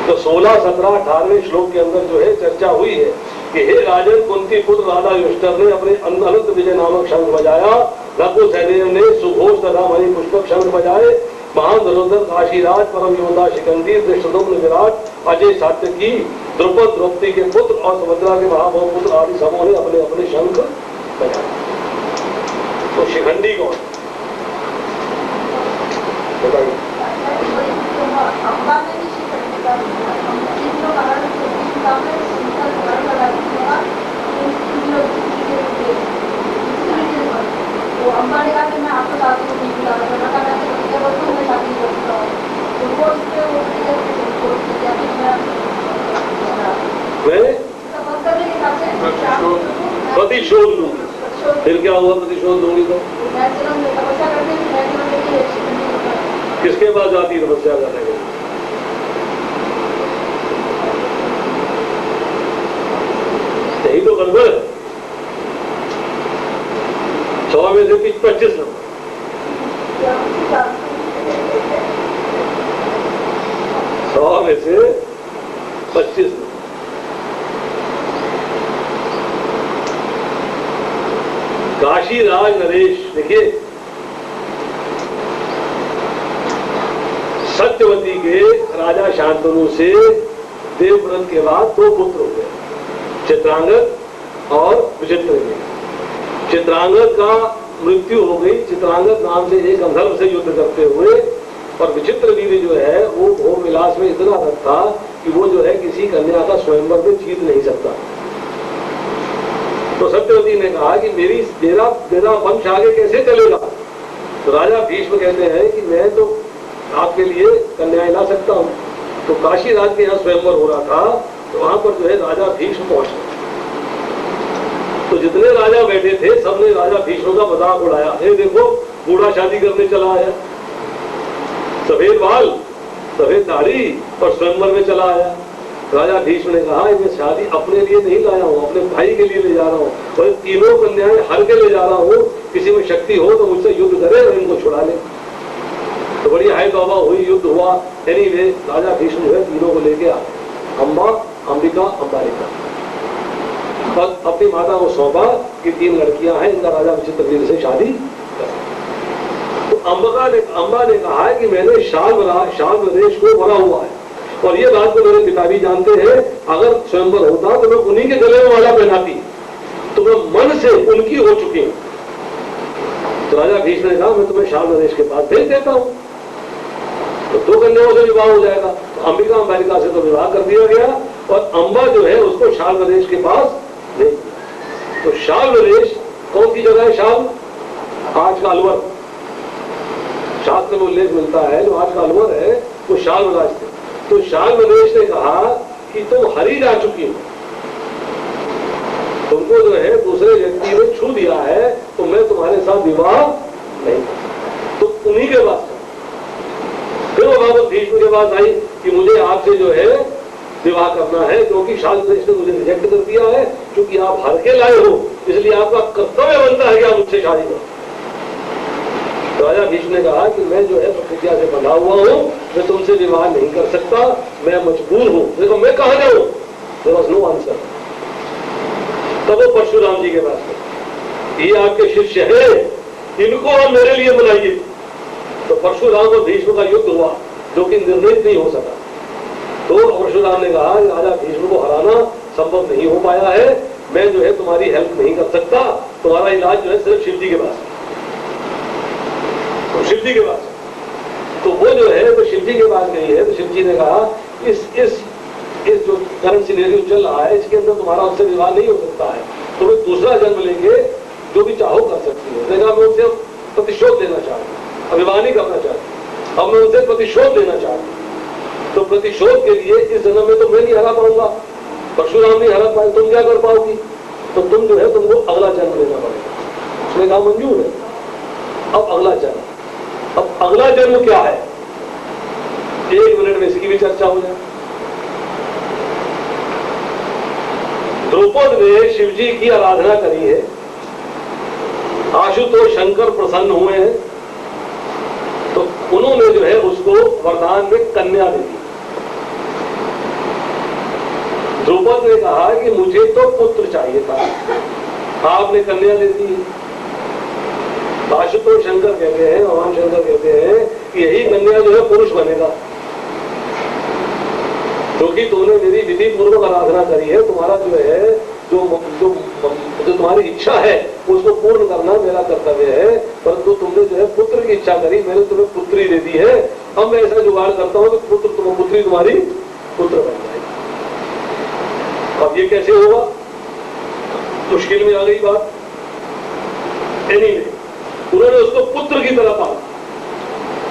तो 16, 17, 18वें श्लोक के अंदर जो है चर्चा हुई है कि हे राजन, कुंती पुत्र राधा युष्टर ने अपने अनंत विजय नामक शंख बजाया, रघु सहदेव ने सुघोष तथा मणि पुष्पक शंख बजाए, महान धनुर्धर काशीराज, परम योद्धा शिखंडी, धृष्टद्युम्न विराट, अजय सात्यकी, द्रुपद द्रौपदी के पुत्र और सुभद्रा के महाभव पुत्र आदि सबों ने अपने अपने शंख बजाए। तो शिखंडी कौन? बताइए। अम्बा में भी शिखंडी का तीनों कारण का में सिंपल घर लगा दिया तो अम्बा ने कहा कि मैं आपको शादी को नहीं बुला रहा था, मैं बच्चों में शादी करता हूँ, तो वो उसके प्रतिशोध लूंगी। फिर क्या हुआ? प्रतिशोध लूंगी तो किसके पास जाती तपस्या करने के? यही तो गड़बड़ है। 100 में से 25 नंबर। 100 में से 25 नंबर। काशीराज नरेश, देखिए, सत्यवती के राजा शांतनु से देवव्रत के बाद 2 पुत्र हो गए, चित्रांगद और विचित्रवीर्य। चित्रांगद का मृत्यु हो गई चित्रांगद नाम से एक गंधर्व से युद्ध करते हुए, और विचित्रवीर्य जो है वो भोग विलास में इतना रत था कि वो जो है किसी कन्या का स्वयंवर में जीत नहीं सकता। तो सत्यवती ने कहा कि मेरा वंश आगे कैसे चलेगा? तो राजा भीष्म कहते हैं कि मैं तो आपके लिए कन्याएं ला सकता हूं। तो काशी राज के यहाँ स्वयंवर हो रहा था, तो वहां पर जो है राजा भीष्म पहुंच गए। तो जितने राजा बैठे थे सबने राजा भीष्म का मजाक उड़ाया, ये देखो बूढ़ा शादी करने चला आया, सफेद बाल सफेद दाढ़ी और स्वयंवर में चला आया। राजा भीष्म ने कहा मैं शादी अपने लिए नहीं लाया हूँ, अपने भाई के लिए ले जा रहा हूँ, और तीनों कन्याएं हर के ले जा रहा हूँ, किसी में शक्ति हो तो मुझसे युद्ध करे और इनको छुड़ा ले। तो बड़ी हाई तौबा हुई, युद्ध हुआ। एनीवे राजा भीष्म जो है तीनों को लेके आ, अम्बा, अंबिका, अंबालिका, और अपनी माता को सौंपा कि 3 लड़कियां हैं, इनका राजा विचित्रवीर्य से शादी। तो अम्बा ने कहा है कि मैंने शाल्वदेश को भरा हुआ है, और ये बात तो मेरे पिता भी जानते हैं, अगर स्वयंवर होता तो मैं उन्हीं के गले में माला पहनाती, तो मैं मन से उनकी हो चुकी हूं। तो राजा भीष्म ने कहा मैं तुम्हें शाल्वदेश के पास भेज देता हूं, तो 2 कन्याओं से विवाह हो जाएगा। तो अंबिका अंबालिका से तो विवाह कर दिया गया, और अम्बा जो है उसको शाल्वदेश के पास भेज दिया। तो शाल्वदेश कौन सी जगह है? शाल, आज का अलवर, शास्त्र में उल्लेख मिलता है, जो आज का अलवर है वो शाल्वराज थे। तो शाल्वदेश ने कहा कि तुम हरी जा चुकी हो, तुमको जो है दूसरे व्यक्ति ने छू दिया है, तो मैं तुम्हारे साथ विवाह नहीं, तो उन्हीं के पास। फिर वो बाबत भीष्म के पास आई कि मुझे आपसे जो है विवाह करना है, क्योंकि शाल्वदेश ने मुझे रिजेक्ट कर दिया है, क्योंकि आप हर के लाए हो, इसलिए आपका कर्तव्य बनता है कि आप मुझसे शादी करो। तो राजा भीष्म ने कहा कि मैं जो है प्रतिज्ञा से बंधा हुआ हूं, मैं तुमसे विवाह नहीं कर सकता, मैं मजबूर हूं। देखो मैं कहां जाऊं? There was no answer. तब वो परशुराम जी के पास गए, ये आपके शिष्य हैं, इनको आप मेरे लिए बनाइए। तो परशुराम और भीष्म का युद्ध हुआ, जो कि निर्णित नहीं हो सका। तो परशुराम ने कहा राजा भीष्म को हराना संभव नहीं हो पाया है, मैं जो है तुम्हारी हेल्प नहीं कर सकता, तुम्हारा इलाज जो है सिर्फ शिव जी के पास। तो शिव जी के पास, तो वो जो है तो शिव जी के पास गई है। तो शिव जी ने कहा इस जो करंट सिनेरियो चल रहा है, इसके अंदर तुम्हारा उससे विवाह नहीं हो सकता है, तो मैं दूसरा जन्म लेके जो भी चाहो कर सकती हूँ। देखा मैं उनसे प्रतिशोध लेना चाहती हूँ, विवाह नहीं करना चाहती, अब मैं उनसे प्रतिशोध लेना चाहती हूँ। तो प्रतिशोध के लिए इस जन्म में तो मैं नहीं हरा पाऊंगा, परशुराम नहीं हरा पाए, तुम क्या कर पाओगी? तो तुम जो है तुमको अगला जन्म लेना पड़ेगा। उसने कहा मंजूर है। अब अगला जन्म, अब अगला जन्म क्या है? 1 मिनट में इसकी भी चर्चा हो जाए। द्रौपद ने शिवजी की आराधना करी है, आशुतोष शंकर प्रसन्न हुए हैं, तो उन्होंने जो है उसको वरदान में कन्या दे दी। द्रुपद ने कहा कि मुझे तो पुत्र चाहिए था, आपने कन्या दे दी। आशुतोष शंकर कहते हैं, भगवान शंकर कहते हैं कि यही कन्या जो है पुरुष बनेगा, क्योंकि तुमने मेरी विधि पूर्वक आराधना करी है। तुम्हारा जो है जो तुम्हारी इच्छा है उसको पूर्ण करना मेरा कर्तव्य है, परंतु तुमने जो है पुत्र की इच्छा करी, मैंने तुम्हें पुत्री दे दी है। अब मैं ऐसा जुगाड़ करता हूं कि पुत्री तुम्हारी पुत्र बन जाएगी। अब ये कैसे होगा? मुश्किल में आ गई बात। उन्होंने उसको पुत्र की तरह पाला।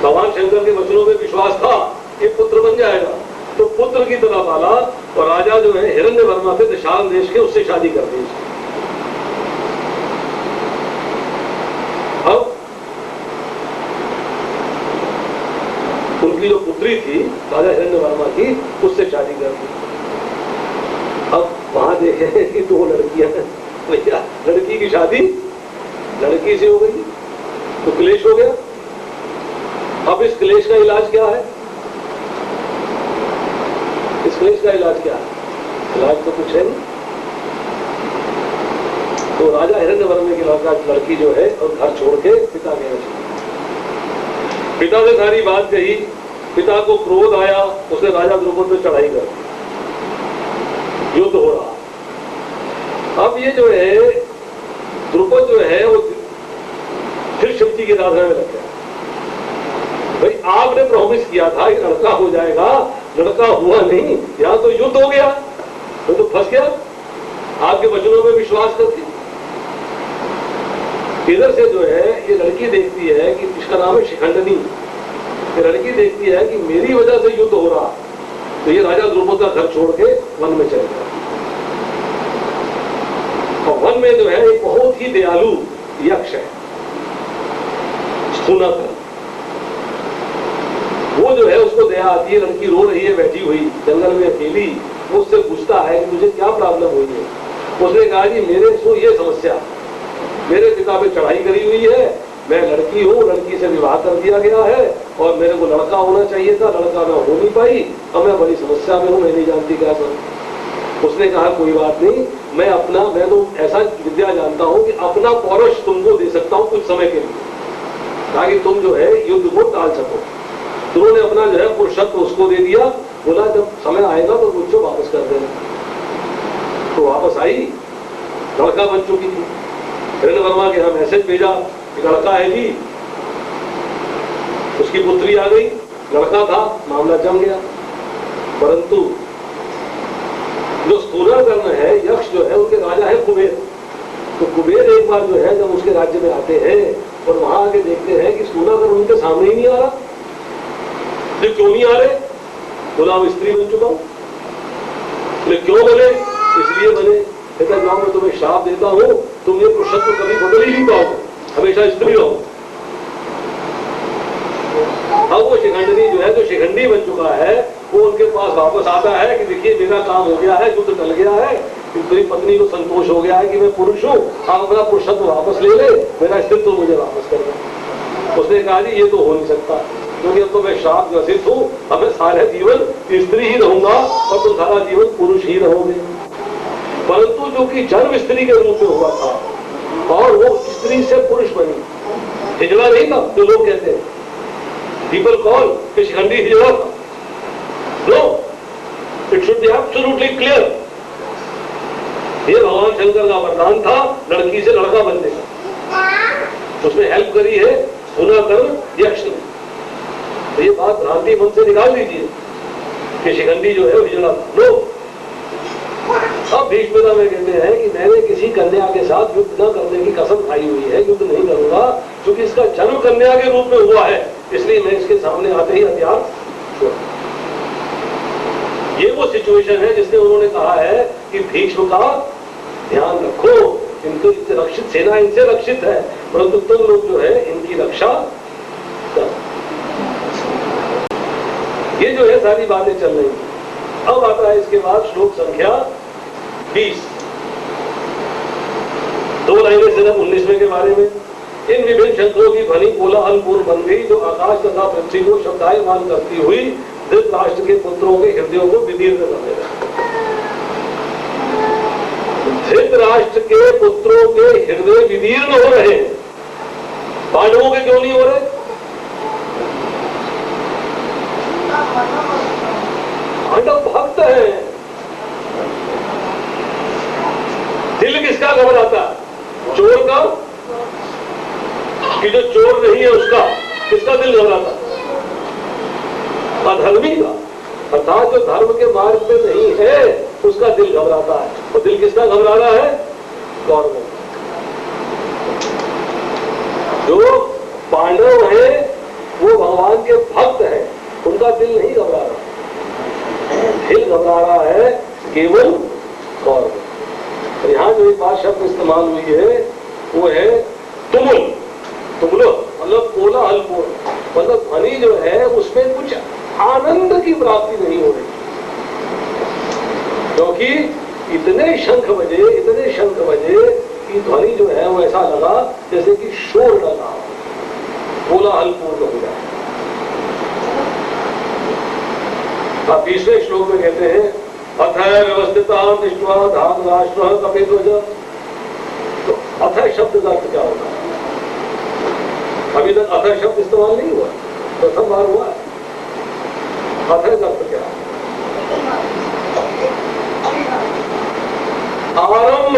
भगवान शंकर के वचनों में विश्वास था कि पुत्र बन जाएगा, तो पुत्र की तरह पाला। और राजा जो है हिरण्यवर्मा थे दशाल देश के, उससे शादी कर दी। अब उनकी जो पुत्री थी राजा हिरण्यवर्मा की, उससे शादी कर दी। अब वहां देखे कि दो लड़कियां, भैया लड़की की शादी लड़की से हो गई तो क्लेश हो गया। अब इस क्लेश का इलाज क्या है? इस क्लेश का इलाज क्या है? इलाज तो कुछ है नहीं। तो राजा हिरण्यवर्मा की लड़की जो है और घर छोड़ के पिता के यहाँ, पिता से सारी बात कही। पिता को क्रोध आया, उसने राजा द्रुपद पे चढ़ाई कर दी, युद्ध हो रहा। अब ये जो है द्रुपद जो है वो फिर शिव जी की आराधना में लग गया। भाई आपने प्रॉमिस किया था कि लड़का हो जाएगा, लड़का हुआ नहीं, यहां तो युद्ध हो गया, तो फंस गया आपके वचनों में विश्वास करके। इधर से जो है ये लड़की देखती है कि इसका नाम है शिखंडनी। ये लड़की देखती है कि मेरी वजह से युद्ध हो रहा, तो ये राजा द्रुपद का घर छोड़ के वन में चल गया। और वन में जो है एक बहुत ही दयालु यक्ष है, स्थूनाकर। वो जो है उसको दया आती है, लड़की रो रही है बैठी हुई जंगल में अकेली, वो उससे पूछता है कि मुझे क्या प्रॉब्लम हुई है। उसने कहा कि मेरे सो ये समस्या, मेरे पिता पे चढ़ाई करी हुई है, मैं लड़की हूँ, लड़की से विवाह कर दिया गया है और मेरे को लड़का होना चाहिए था, लड़का मैं हो नहीं पाई, अब मैं बड़ी समस्या में हूँ, मैं नहीं जानती क्या करूं। उसने कहा कोई बात नहीं, मैं तो ऐसा विद्या जानता हूँ कि अपना पौरुष तुमको दे सकता हूँ कुछ समय के लिए, ताकि तुम जो है युद्ध को टाल सको। तो उन्होंने अपना जो है पुरुषत्व उसको दे दिया, बोला जब समय आएगा तो मुझको वापस कर देना। तो वापस आई, लड़का बन चुकी थी। हिरण्यवर्मा के यहाँ मैसेज भेजा कि लड़का है जी, उसकी पुत्री आ गई, लड़का था, मामला जम गया। परंतु जो स्थूलाकर्ण है, यक्ष जो है, उनके राजा है कुबेर। तो कुबेर एक बार जो है जब उसके राज्य में आते हैं और वहां आके देखते हैं कि स्थूलाकर्ण उनके सामने ही नहीं आ रहा। तो क्यों नहीं आ रहे? बोला अब स्त्री बन चुका हूं। क्यों बने? इसलिए बने, कहता जाओ मैं तुम्हें श्राप देता हूं, तुम ये पुरुषत्व कभी बदल ही नहीं पाओगे, हमेशा स्त्री रहो। अब वो शिखंडनी जो है, जो शिखंडी बन चुका है, वो उनके पास वापस आता है कि देखिए मेरा काम हो गया है, युद्ध टल गया है, मेरी पत्नी को संतोष हो गया है कि मैं पुरुष हूँ, आप अपना पुरुषत्व वापस ले ले, मेरा अस्तित्व मुझे वापस कर दो। उसने कहा जी ये तो हो नहीं सकता, क्योंकि अब तो मैं श्राप ग्रसित हूँ, अब मैं सारा जीवन स्त्री ही रहूंगा और तुम सारा जीवन पुरुष ही रहोगे। परंतु जो कि जन्म स्त्री के रूप में हुआ था और वो स्त्री से पुरुष बनी, हिजड़ा नहीं था जो लोग कहते हैं, पीपल कॉल कि शिखंडी हिजड़ा था। No, it should be absolutely clear. ये भगवान शंकर का वरदान था लड़की से लड़का बनने का, उसमें हेल्प करी है स्थूलाकर्ण यक्ष ने। तो ये बात भ्रांति मन से निकाल दीजिए कि शिखंडी जो है वो हिजड़ा था। नो, अब भीष्म में कहते हैं कि मैंने किसी कन्या के साथ युद्ध न करने की कसम खाई हुई है, युद्ध नहीं करूंगा, क्योंकि इसका जन्म कन्या के रूप में हुआ है, इसलिए मैं इसके सामने आते ही हथियार छोड़। ये वो सिचुएशन है जिसने उन्होंने कहा है कि भीष्म का ध्यान रखो, इनको रक्षित सेना इनसे रक्षित है, परंतु तुम लोग जो है इनकी रक्षा करो। ये जो है सारी बातें चल रही है। अब आता है इसके बाद श्लोक संख्या 20, 2 लाइनें सिर्फ 19वें के बारे में। इन विभिन्न शंकरों की ध्वनि कोलाहलपूर्ण बन गई, जो आकाश तथा पृथ्वी को शब्दायमान करती हुई धृतराष्ट्र के पुत्रों के हृदयों को विदीर्ण कर देगा। धृतराष्ट्र के पुत्रों के हृदय विदीर्ण हो रहे हैं, पांडवों के क्यों नहीं हो रहे? पांडव भक्त है। दिल किसका घबराता है? चोर का? कि जो चोर नहीं है उसका? किसका दिल घबराता? अधर्मी का, अर्थात जो धर्म के मार्ग में नहीं है उसका दिल घबराता है। और दिल किसका घबरा रहा है? कौरवों। जो पांडव है वो भगवान के भक्त है, उनका दिल नहीं घबरा रहा, दिल घबरा रहा है केवल कौरव। यहां जो एक बात शब्द इस्तेमाल हुई है वो है तुमुल। तुमुल मतलब कोलाहलपूर्ण, मतलब ध्वनि जो है उसमें कुछ आनंद की प्राप्ति नहीं हो रही, क्योंकि इतने शंख बजे कि ध्वनि जो है वो ऐसा लगा जैसे कि शोर लगा, कोलाहलपूर्ण हो जाए। आप 20वें श्लोक में कहते हैं अथय व्यवस्थिता दृष्ट्वा धार्तराष्ट्रः कपिध्वज। तो अथय शब्द का अर्थ क्या होता है? अभी तक अथय शब्द इस्तेमाल नहीं हुआ, प्रथम बार हुआ है। अथय का अर्थ क्या है? आरंभ।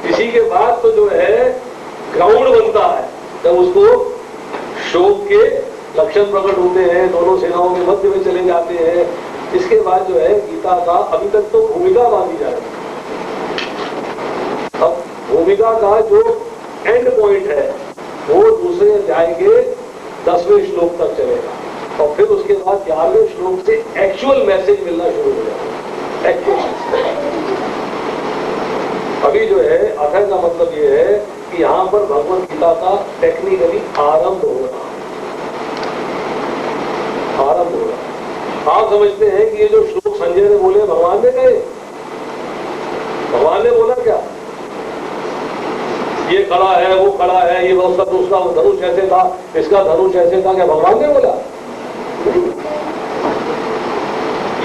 इसी के बाद तो जो है ग्राउंड बनता है, जब उसको शोक के लक्षण प्रकट होते हैं, दोनों सेनाओं के मध्य में चले जाते हैं। इसके बाद जो है गीता का अभी तक तो भूमिका बांधी जा रही है। अब भूमिका का जो एंड पॉइंट है वो दूसरे अध्याय के 10वें श्लोक तक चलेगा, और फिर उसके बाद 11वें श्लोक से एक्चुअल मैसेज मिलना शुरू हो जाएगा। अभी जो है अथय का मतलब ये है कि यहाँ पर भगवत गीता का टेक्निकली आरंभ हो रहा। आप समझते हैं कि ये जो श्लोक संजय ने बोले भगवान ने कहे? भगवान ने बोला क्या? ये खड़ा है, वो खड़ा है, ये उसका दूसरा धनुष ऐसे था, इसका धनुष ऐसे था, क्या भगवान ने बोला?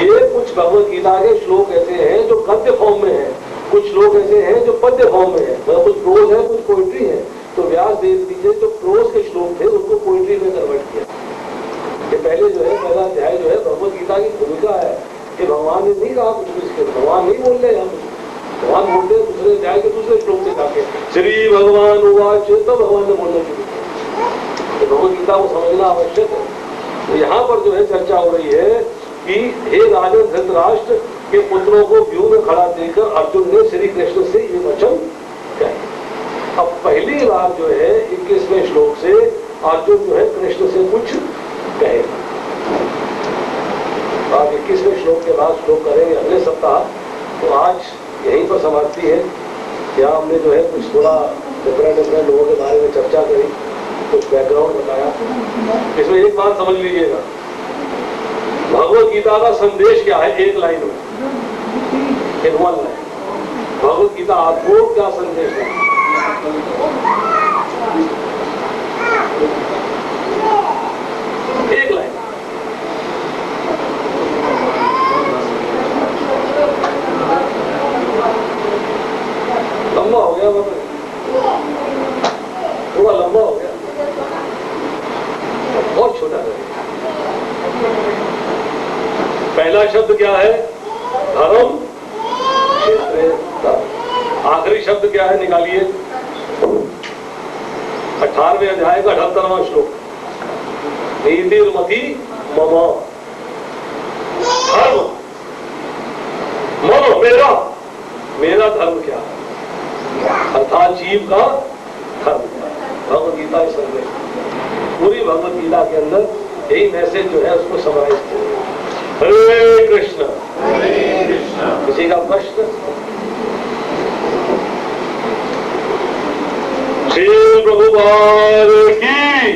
ये कुछ भगवत गीता के श्लोक ऐसे हैं जो गद्य फॉर्म में है, कुछ श्लोक ऐसे हैं जो पद्य फॉर्म में है, मतलब कुछ प्रोज है, कुछ पोइट्री है। तो व्यास देव जी ने जो प्रोज के श्लोक थे उसको पोइट्री में कन्वर्ट किया। ये पहले जो है पहला अध्याय जो है भगवत गीता की भूमिका है कि भगवान ने नहीं कहा कुछ भी, इसके भगवान नहीं बोल रहे, हम भगवान बोलते हैं दूसरे अध्याय के दूसरे श्लोक से जाके श्री भगवान उवाच, तो भगवान ने बोलना शुरू किया। तो भगवत गीता को समझना आवश्यक है। तो यहाँ पर जो है चर्चा हो रही है कि हे राजा धृतराष्ट्र के पुत्रों को व्यूह में खड़ा देखकर अर्जुन ने श्री कृष्ण से ये वचन कहे। अब पहली बार जो है 21वें श्लोक से अर्जुन जो है कृष्ण से कुछ कहेगा। आप 21वें श्लोक के बाद श्लोक करेंगे अगले सप्ताह। तो आज यहीं पर समाप्ति है। यहाँ हमने जो है कुछ थोड़ा डिफरेंट लोगों के बारे में चर्चा करी, कुछ बैकग्राउंड बताया। इसमें एक बात समझ लीजिएगा, भगवत गीता का संदेश क्या है? एक लाइन में, in one line Bhagavad Gita आपको क्या संदेश है? एक लाइन। लंबा हो गया, मतलब थोड़ा लंबा हो गया, बहुत छोटा है। पहला शब्द क्या है? धर्म क्षेत्र। आखिरी शब्द क्या है? निकालिए। 18वें अध्याय का 78वां श्लोक, नीतिर्मति मम। धर्म मम, मेरा धर्म क्या है? अर्थात जीव का धर्म क्या है? भगवत गीता संदेश, पूरी भगवत गीता के अंदर यही मैसेज जो है उसको समराइज किया। हरे कृष्ण। किसी का प्रश्न? श्री प्रभुपाद की